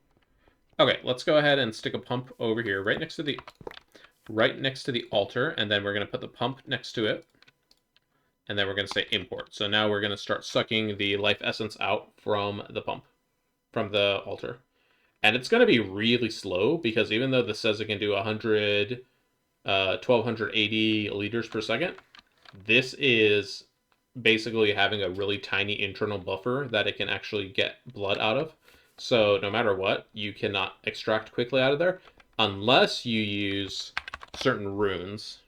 Okay, let's go ahead and stick a pump over here, right next to the altar, and then we're going to put the pump next to it. And then we're going to say import. So now we're going to start sucking the life essence out from the pump, from the altar. And it's going to be really slow because even though this says it can do 1280 liters per second, this is basically having a really tiny internal buffer that it can actually get blood out of. So no matter what, you cannot extract quickly out of there unless you use certain runes.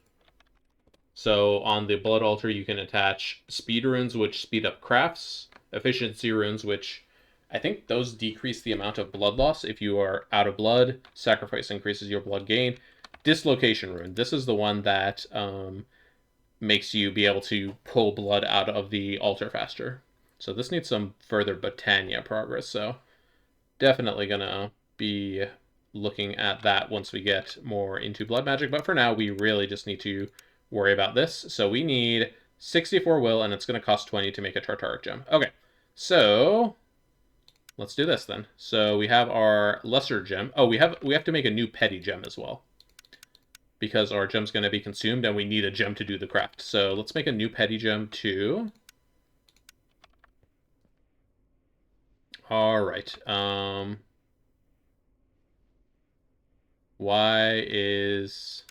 So on the blood altar, you can attach speed runes, which speed up crafts, efficiency runes, which I think those decrease the amount of blood loss if you are out of blood. Sacrifice increases your blood gain. Dislocation rune. This is the one that makes you be able to pull blood out of the altar faster. So this needs some further Botania progress. So definitely gonna be looking at that once we get more into blood magic. But for now, we really just need to worry about this. So we need 64 will, and it's going to cost 20 to make a Tartaric gem. Okay, so let's do this then. So we have our lesser gem. Oh, we have to make a new petty gem as well, because our gem's going to be consumed, and we need a gem to do the craft. So let's make a new petty gem too. All right. Why is...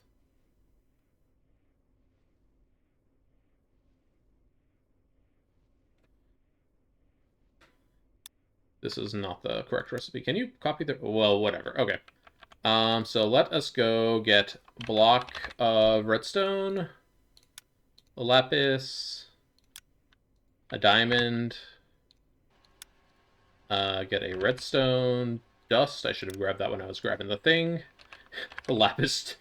This is not the correct recipe. Can you copy the... Well, whatever. Okay. So let us go get a block of redstone, a lapis, a diamond, get a redstone dust. I should have grabbed that when I was grabbing the thing. The lapis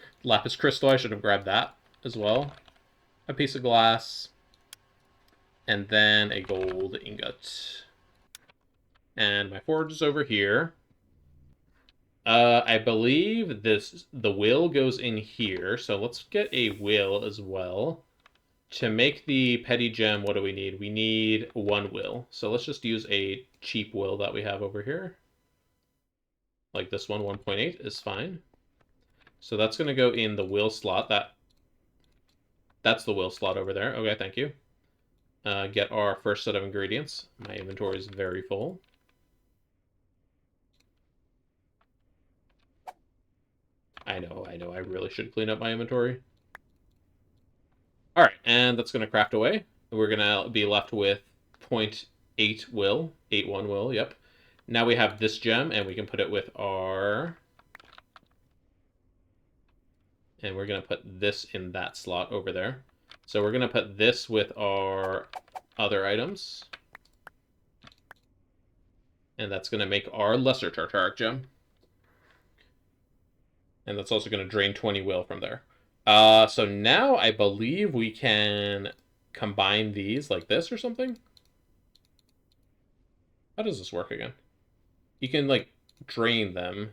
crystal, I should have grabbed that as well. A piece of glass, and then a gold ingot. And my forge is over here. I believe the will goes in here, so let's get a will as well. To make the petty gem, what do we need? We need 1 will. So let's just use a cheap will that we have over here. Like this one, 1.8 is fine. So that's going to go in the will slot. That's the will slot over there. Okay, thank you. Get our first set of ingredients. My inventory is very full. I know, I really should clean up my inventory. All right, and that's going to craft away. We're going to be left with 0.8 will, 81 will, yep. Now we have this gem, and we can put it with our... And we're going to put this in that slot over there. So we're going to put this with our other items. And that's going to make our lesser Tartaric gem. And that's also going to drain 20 will from there. So now I believe we can combine these like this or something. How does this work again? You can, like, drain them.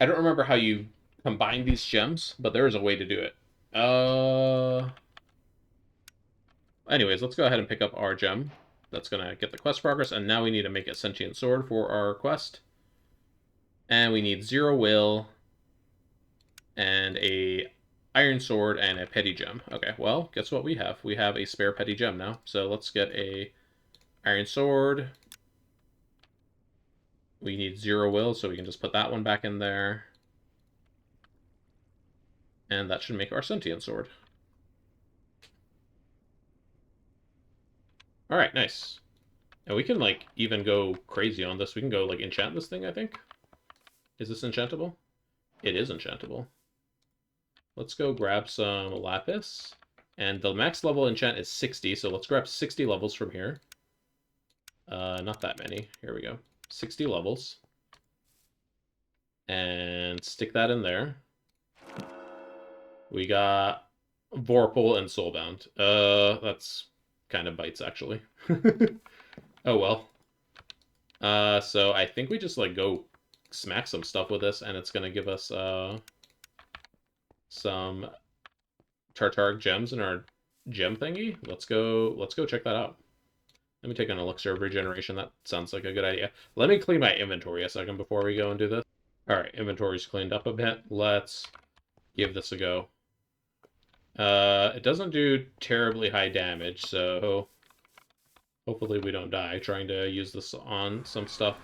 I don't remember how you combine these gems, but there is a way to do it. Anyways, let's go ahead and pick up our gem. That's going to get the quest progress, and now we need to make a sentient sword for our quest. And we need 0 will, and a iron sword, and a petty gem. Okay, well, guess what we have? We have a spare petty gem now. So let's get a iron sword. We need 0 will, so we can just put that one back in there. And that should make our sentient sword. Alright, nice. And we can, like, even go crazy on this. We can go, like, enchant this thing, I think. Is this enchantable? It is enchantable. Let's go grab some lapis. And the max level enchant is 60, so let's grab 60 levels from here. Not that many. Here we go. 60 levels. And stick that in there. We got Vorpal and Soulbound. That's kind of bites, actually. Oh, well. So I think we just, like, go smack some stuff with this, and it's going to give us, some Tartaric gems in our gem thingy. Let's go check that out. Let me take an elixir of regeneration. That sounds like a good idea. Let me clean my inventory a second before we go and do this. Alright, inventory's cleaned up a bit. Let's give this a go. It doesn't do terribly high damage, so hopefully we don't die trying to use this on some stuff.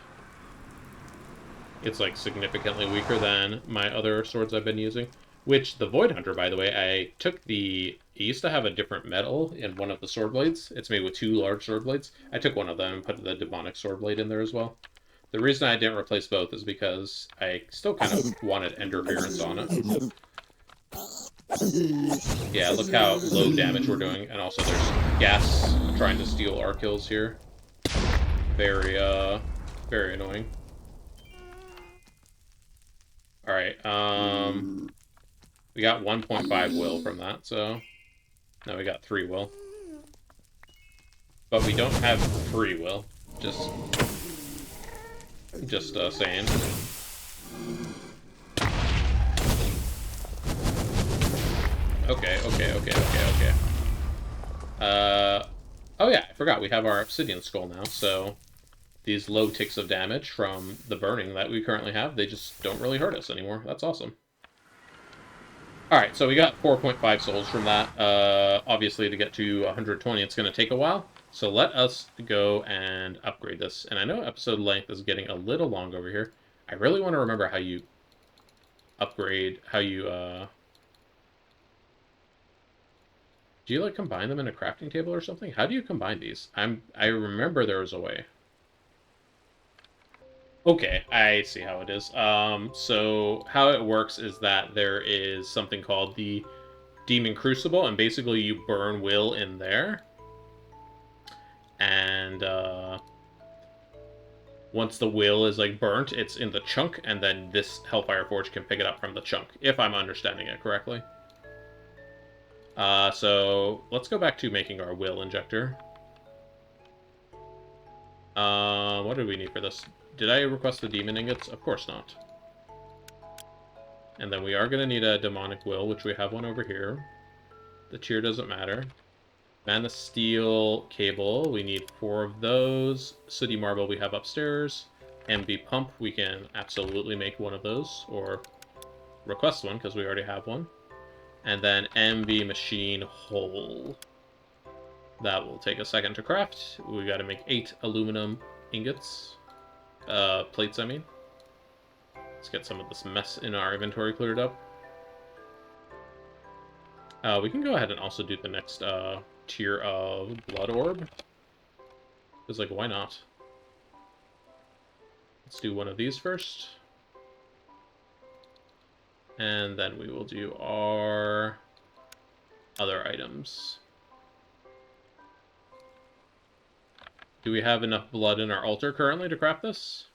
It's like significantly weaker than my other swords I've been using. Which the Void Hunter, by the way, I took the. It used to have a different metal in one of the sword blades. It's made with 2 large sword blades. I took one of them and put the demonic sword blade in there as well. The reason I didn't replace both is because I still kind of wanted interference on it. Yeah, look how low damage we're doing, and also there's gas trying to steal our kills here. Very, very annoying. Alright, we got 1.5 will from that, so now we got 3 will. But we don't have free will. Just saying. Okay. Oh yeah, I forgot we have our obsidian skull now, so these low ticks of damage from the burning that we currently have, they just don't really hurt us anymore. That's awesome. Alright, so we got 4.5 souls from that. Obviously, to get to 120, it's going to take a while. So let us go and upgrade this. And I know episode length is getting a little long over here. I really want to remember how you upgrade, how you, do you, like, combine them in a crafting table or something? How do you combine these? I remember there was a way. Okay, I see how it is. So how it works is that there is something called the Demon Crucible, and basically you burn will in there. And, once the will is, like, burnt, it's in the chunk, and then this Hellfire Forge can pick it up from the chunk, if I'm understanding it correctly. So let's go back to making our will injector. What do we need for this? Did I request the demon ingots? Of course not. And then we are going to need a demonic will, which we have one over here. The tier doesn't matter. Mana steel cable, we need 4 of those. Sooty marble we have upstairs. MB pump, we can absolutely make one of those, or request one, because we already have one. And then MB machine hole. That will take a second to craft. We got to make 8 aluminum ingots. Plates, I mean. Let's get some of this mess in our inventory cleared up. We can go ahead and also do the next tier of blood orb. Because, like, why not? Let's do one of these first. And then we will do our other items. Do we have enough blood in our altar currently to craft this?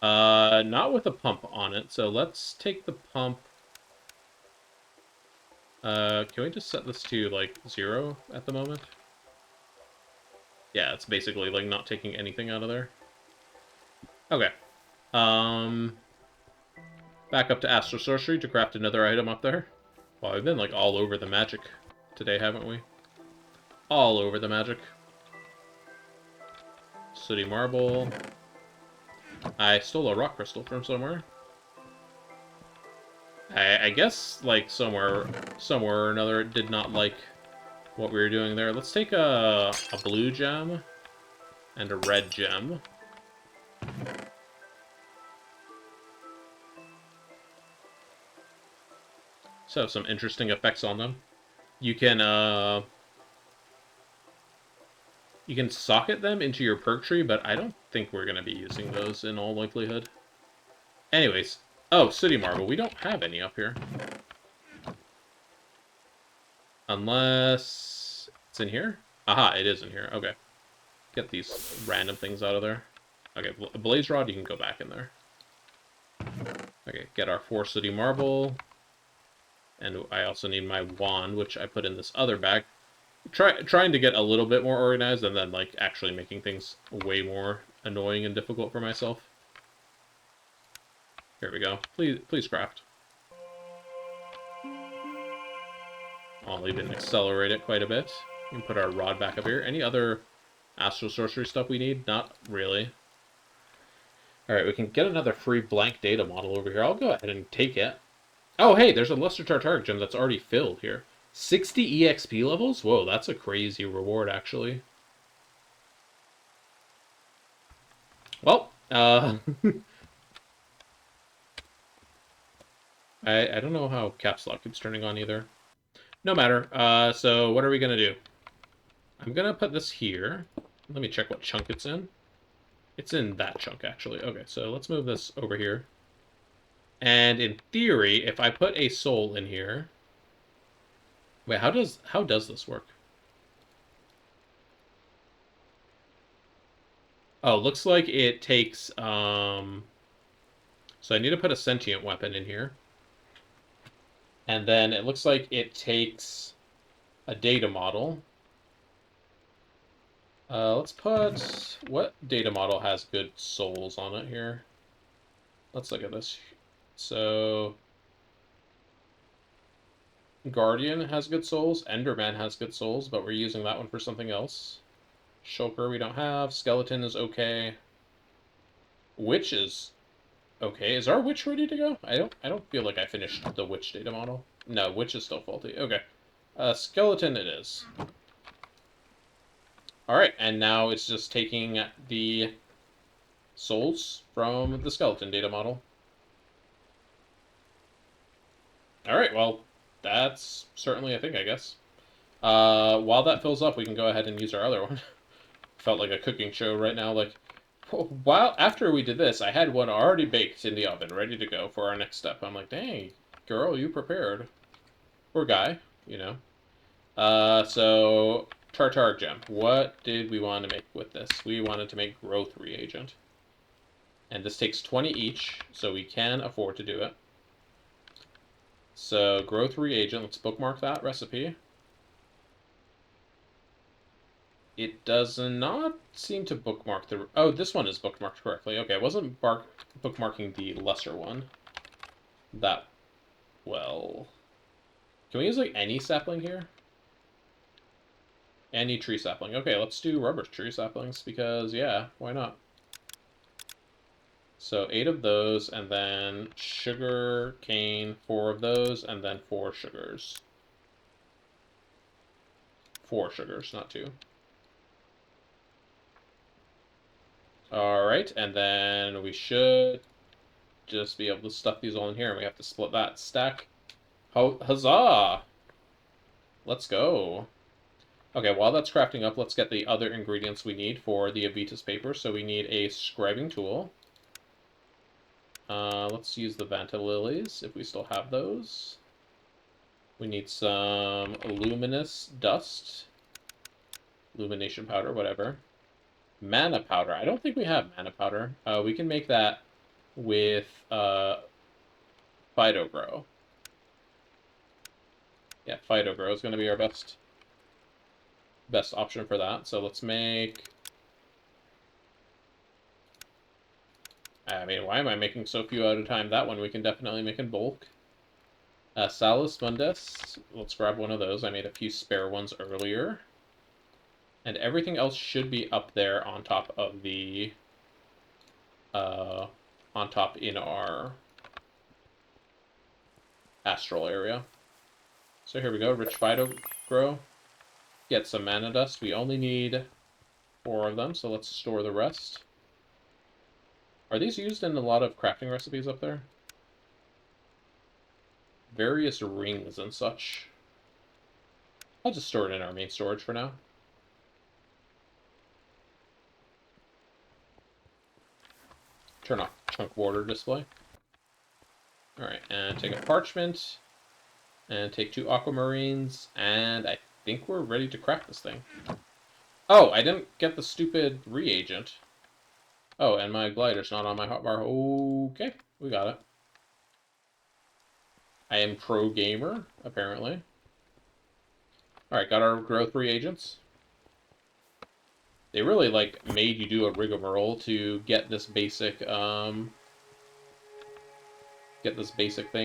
Not with a pump on it, so let's take the pump. Can we just set this to, like, 0 at the moment? Yeah, it's basically, like, not taking anything out of there. Okay. Back up to Astral Sorcery to craft another item up there. Well, we've been, like, all over the magic today, haven't we? All over the magic. Sooty marble. I stole a rock crystal from somewhere. I guess, like, somewhere or another it did not like what we were doing there. Let's take a blue gem and a red gem. So, some interesting effects on them. You can socket them into your perk tree, but I don't think we're going to be using those in all likelihood. Anyways. Oh, Sooty marble. We don't have any up here. Unless it's in here? Aha, it is in here. Okay. Get these random things out of there. Okay, blaze rod, you can go back in there. Okay, get our 4 Sooty marble. And I also need my wand, which I put in this other bag. Trying to get a little bit more organized, and then, like, actually making things way more annoying and difficult for myself. Here we go. Please craft. I'll even accelerate it quite a bit. We can put our rod back up here. Any other Astral Sorcery stuff we need? Not really. Alright, we can get another free blank data model over here. I'll go ahead and take it. Oh, hey, there's a Luster Tartaric gem that's already filled here. 60 EXP levels? Whoa, that's a crazy reward, actually. Well, Uh, I don't know how caps lock keeps turning on either. No matter. So what are we gonna do? I'm gonna put this here. Let me check what chunk it's in. It's in that chunk, actually. Okay, so let's move this over here. And in theory, if I put a soul in here... Wait, how does this work? Oh, looks like it takes... So I need to put a sentient weapon in here. And then it looks like it takes a data model. Let's put... What data model has good souls on it here? Let's look at this. So... Guardian has good souls. Enderman has good souls, but we're using that one for something else. Shulker we don't have. Skeleton is okay. Witch is okay. Is our witch ready to go? I don't feel like I finished the witch data model. No, witch is still faulty. Okay. Skeleton it is. Alright, and now it's just taking the souls from the skeleton data model. Alright, well, that's certainly a thing, I guess. While that fills up, we can go ahead and use our other one. Felt like a cooking show right now. Like, while after we did this, I had one already baked in the oven, ready to go for our next step. I'm like, dang, girl, you prepared. Or guy, you know. So tartar gem. What did we want to make with this? We wanted to make growth reagent. And this takes 20 each, so we can afford to do it. So growth reagent, let's bookmark that recipe. It does not seem to bookmark the... Oh, this one is bookmarked correctly. Okay, I wasn't bookmarking the lesser one that well. Can we use, like, any sapling here? Any tree sapling. Okay, let's do rubber tree saplings, because, yeah, why not? So 8 of those, and then sugar cane, 4 of those, and then 4 sugars. 4 sugars, not 2. Alright, and then we should just be able to stuff these all in here, and we have to split that stack. Huzzah! Let's go. Okay, while that's crafting up, let's get the other ingredients we need for the Avitas paper. So we need a scribing tool. Let's use the Vanta lilies, if we still have those. We need some luminous dust. Illumination powder, whatever. Mana powder. I don't think we have mana powder. We can make that with Phytogrow. Yeah, Phytogrow is going to be our best option for that. So let's make... I mean, why am I making so few at a time? That one we can definitely make in bulk. Salus Mundus. Let's grab one of those. I made a few spare ones earlier. And everything else should be up there on top of the... on top in our Astral area. So here we go. Rich Phytogrow. Get some mana dust. We only need 4 of them, so let's store the rest. Are these used in a lot of crafting recipes up there? Various rings and such. I'll just store it in our main storage for now. Turn off chunk border display. Alright, and take a parchment. And take 2 aquamarines. And I think we're ready to craft this thing. Oh, I didn't get the stupid reagent. Oh, and my glider's not on my hotbar. Okay, we got it. I am pro gamer, apparently. Alright, got our growth reagents. They really, like, made you do a rigmarole to get this basic, thing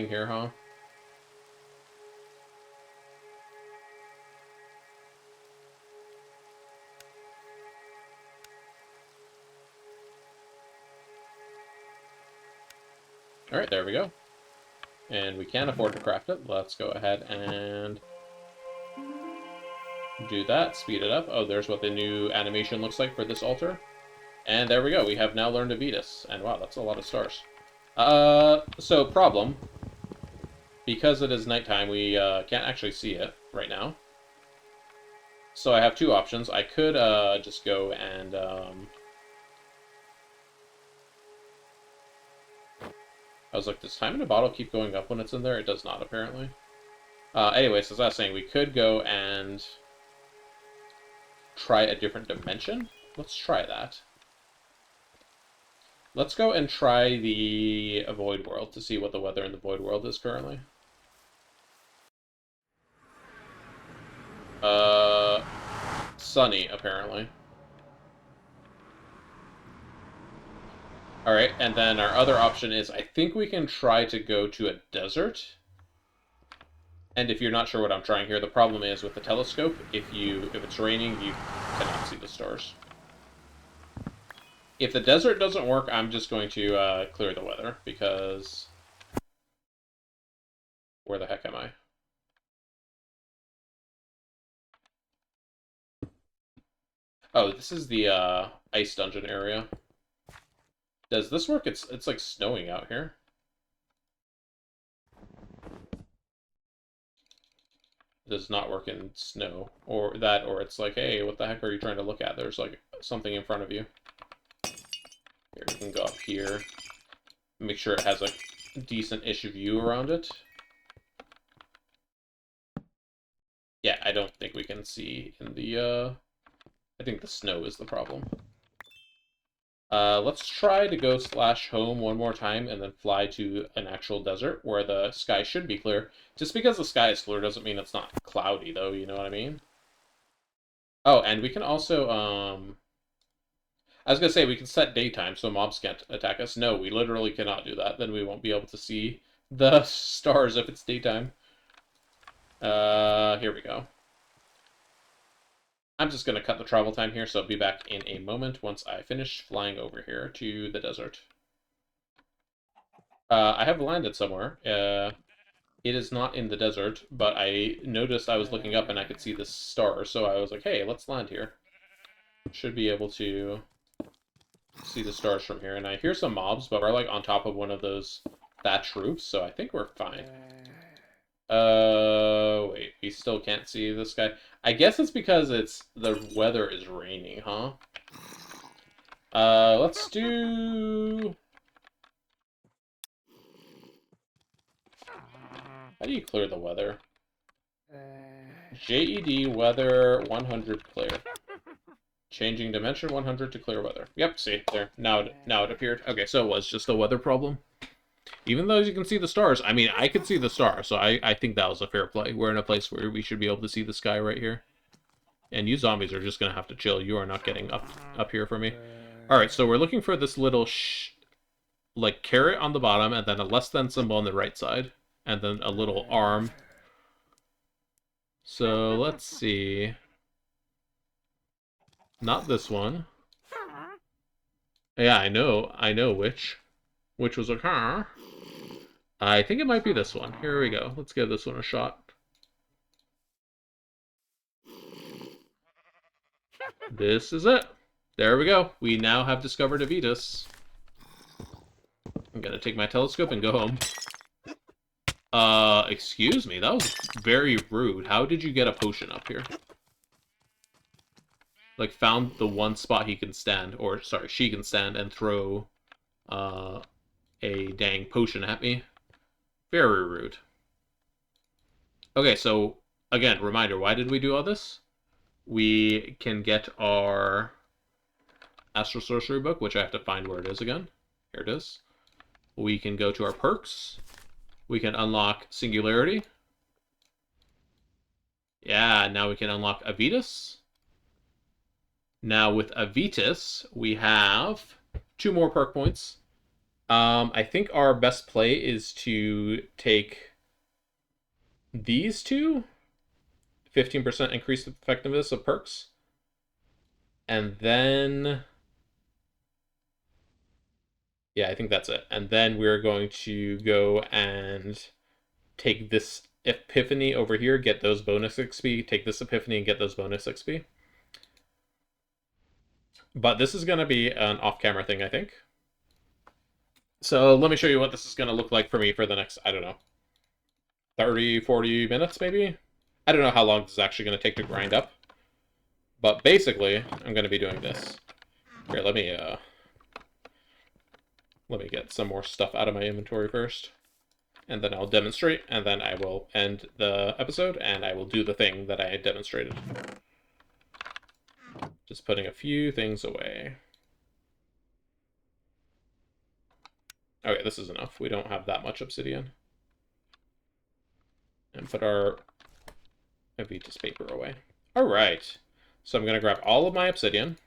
here, huh? Alright, there we go. And we can afford to craft it. Let's go ahead and do that. Speed it up. Oh, there's what the new animation looks like for this altar. And there we go. We have now learned Avitus. And wow, that's a lot of stars. So problem. Because it is nighttime, we can't actually see it right now. So I have two options. I could just go and... I was like, does time in a bottle keep going up when it's in there? It does not, apparently. Anyways, as I was saying, we could go and try a different dimension. Let's try that. Let's go and try the Void World to see what the weather in the Void World is currently. Sunny, apparently. Alright, and then our other option is, I think we can try to go to a desert. And if you're not sure what I'm trying here, the problem is with the telescope, if it's raining, you cannot see the stars. If the desert doesn't work, I'm just going to clear the weather, because... Where the heck am I? Oh, this is the ice dungeon area. Does this work? It's like snowing out here. It does not work in snow. Or it's like, hey, what the heck are you trying to look at? There's like something in front of you. Here, we can go up here. Make sure it has a decent-ish view around it. Yeah, I don't think we can see in the, I think the snow is the problem. Let's try to go /home one more time and then fly to an actual desert where the sky should be clear. Just because the sky is clear doesn't mean it's not cloudy, though, you know what I mean? Oh, and we can also, I was gonna say, we can set daytime so mobs can't attack us. No, we literally cannot do that. Then we won't be able to see the stars if it's daytime. Here we go. I'm just going to cut the travel time here, so I'll be back in a moment once I finish flying over here to the desert. I have landed somewhere. It is not in the desert, but I noticed I was looking up and I could see the star, so I was like, hey, let's land here. Should be able to see the stars from here. And I hear some mobs, but we're like on top of one of those thatch roofs, so I think we're fine. Wait, we still can't see this guy. I guess it's because the weather is raining, huh? Let's do... How do you clear the weather? JED weather 100 clear. Changing dimension 100 to clear weather. Yep, see, there. Now it appeared. Okay, so it was just a weather problem. Even though you can see the stars, I mean, I could see the stars, so I think that was a fair play. We're in a place where we should be able to see the sky right here. And you zombies are just going to have to chill. You are not getting up here for me. Alright, so we're looking for this little, like, carrot on the bottom, and then a less than symbol on the right side. And then a little arm. So, let's see. Not this one. Yeah, I know which. Which was like, huh? I think it might be this one. Here we go. Let's give this one a shot. This is it. There we go. We now have discovered Avitus. I'm gonna take my telescope and go home. Excuse me. That was very rude. How did you get a potion up here? Like, found the one spot he can stand, or, sorry, she can stand and throw, a dang potion at me. Very rude. Okay, so, again, reminder, why did we do all this? We can get our Astral Sorcery book, which I have to find where it is again. Here it is. We can go to our perks. We can unlock Singularity. Yeah, now we can unlock Avitus. Now with Avitus, we have 2 more perk points. I think our best play is to take these two. 15% increased effectiveness of perks. And then... Yeah, I think that's it. And then we're going to go and take this Epiphany over here, get those bonus XP, take this Epiphany and get those bonus XP. But this is going to be an off-camera thing, I think. So let me show you what this is going to look like for me for the next, I don't know, 30, 40 minutes maybe? I don't know how long this is actually going to take to grind up. But basically, I'm going to be doing this. Here, let me get some more stuff out of my inventory first. And then I'll demonstrate, and then I will end the episode, and I will do the thing that I demonstrated. Just putting a few things away. Okay, this is enough. We don't have that much obsidian. And put our Avitas paper away. Alright. So I'm going to grab all of my obsidian.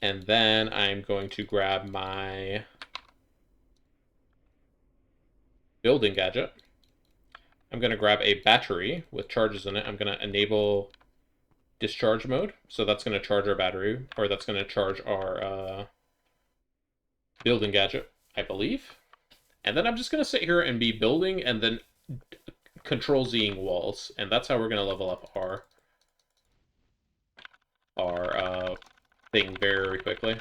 And then I'm going to grab my building gadget. I'm going to grab a battery with charges in it. I'm going to enable discharge mode. So that's going to charge our battery, or that's going to charge our building gadget, I believe. And then I'm just going to sit here and be building and then Control-Zing walls. And that's how we're going to level up our thing very quickly.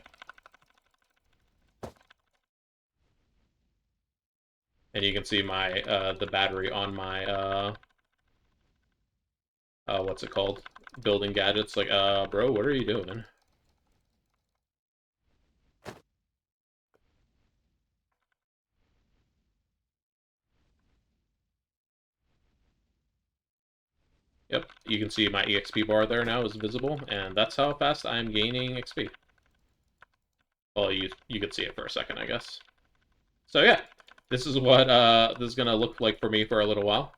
And you can see my the battery on my what's it called? Building gadgets. Like, bro, what are you doing? Yep, you can see my EXP bar there now is visible, and that's how fast I'm gaining XP. Well, you could see it for a second, I guess. So yeah, this is what this is gonna look like for me for a little while.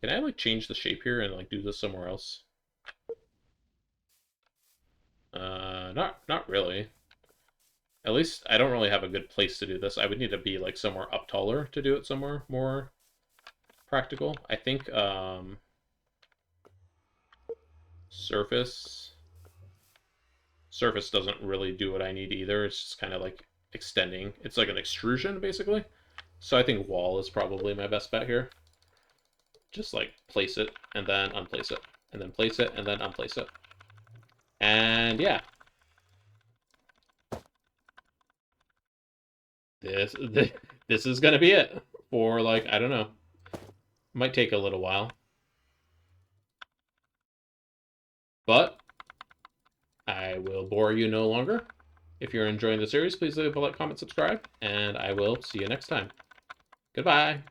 Can I like change the shape here and like do this somewhere else? Not really. At least I don't really have a good place to do this. I would need to be like somewhere up taller to do it somewhere more practical. I think surface doesn't really do what I need either. It's just kind of like extending. It's like an extrusion basically. So I think wall is probably my best bet here. Just like place it and then unplace it and then place it and then unplace it. And yeah. This is gonna be it for like, I don't know. Might take a little while. But I will bore you no longer. If you're enjoying the series, please leave a like, comment, subscribe, and I will see you next time. Goodbye.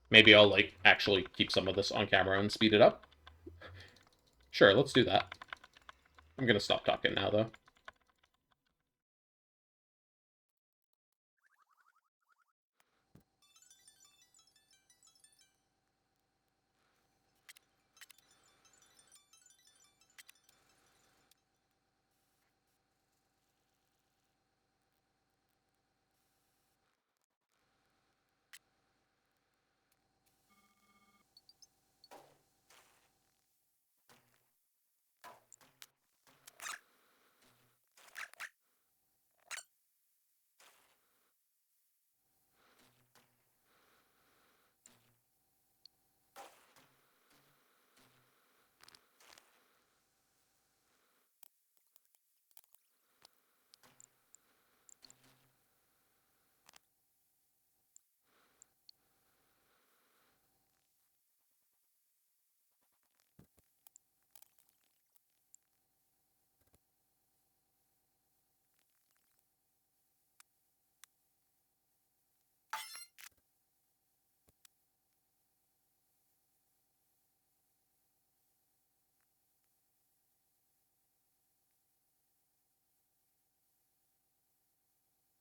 Maybe I'll like actually keep some of this on camera and speed it up. Sure, let's do that. I'm gonna stop talking now though.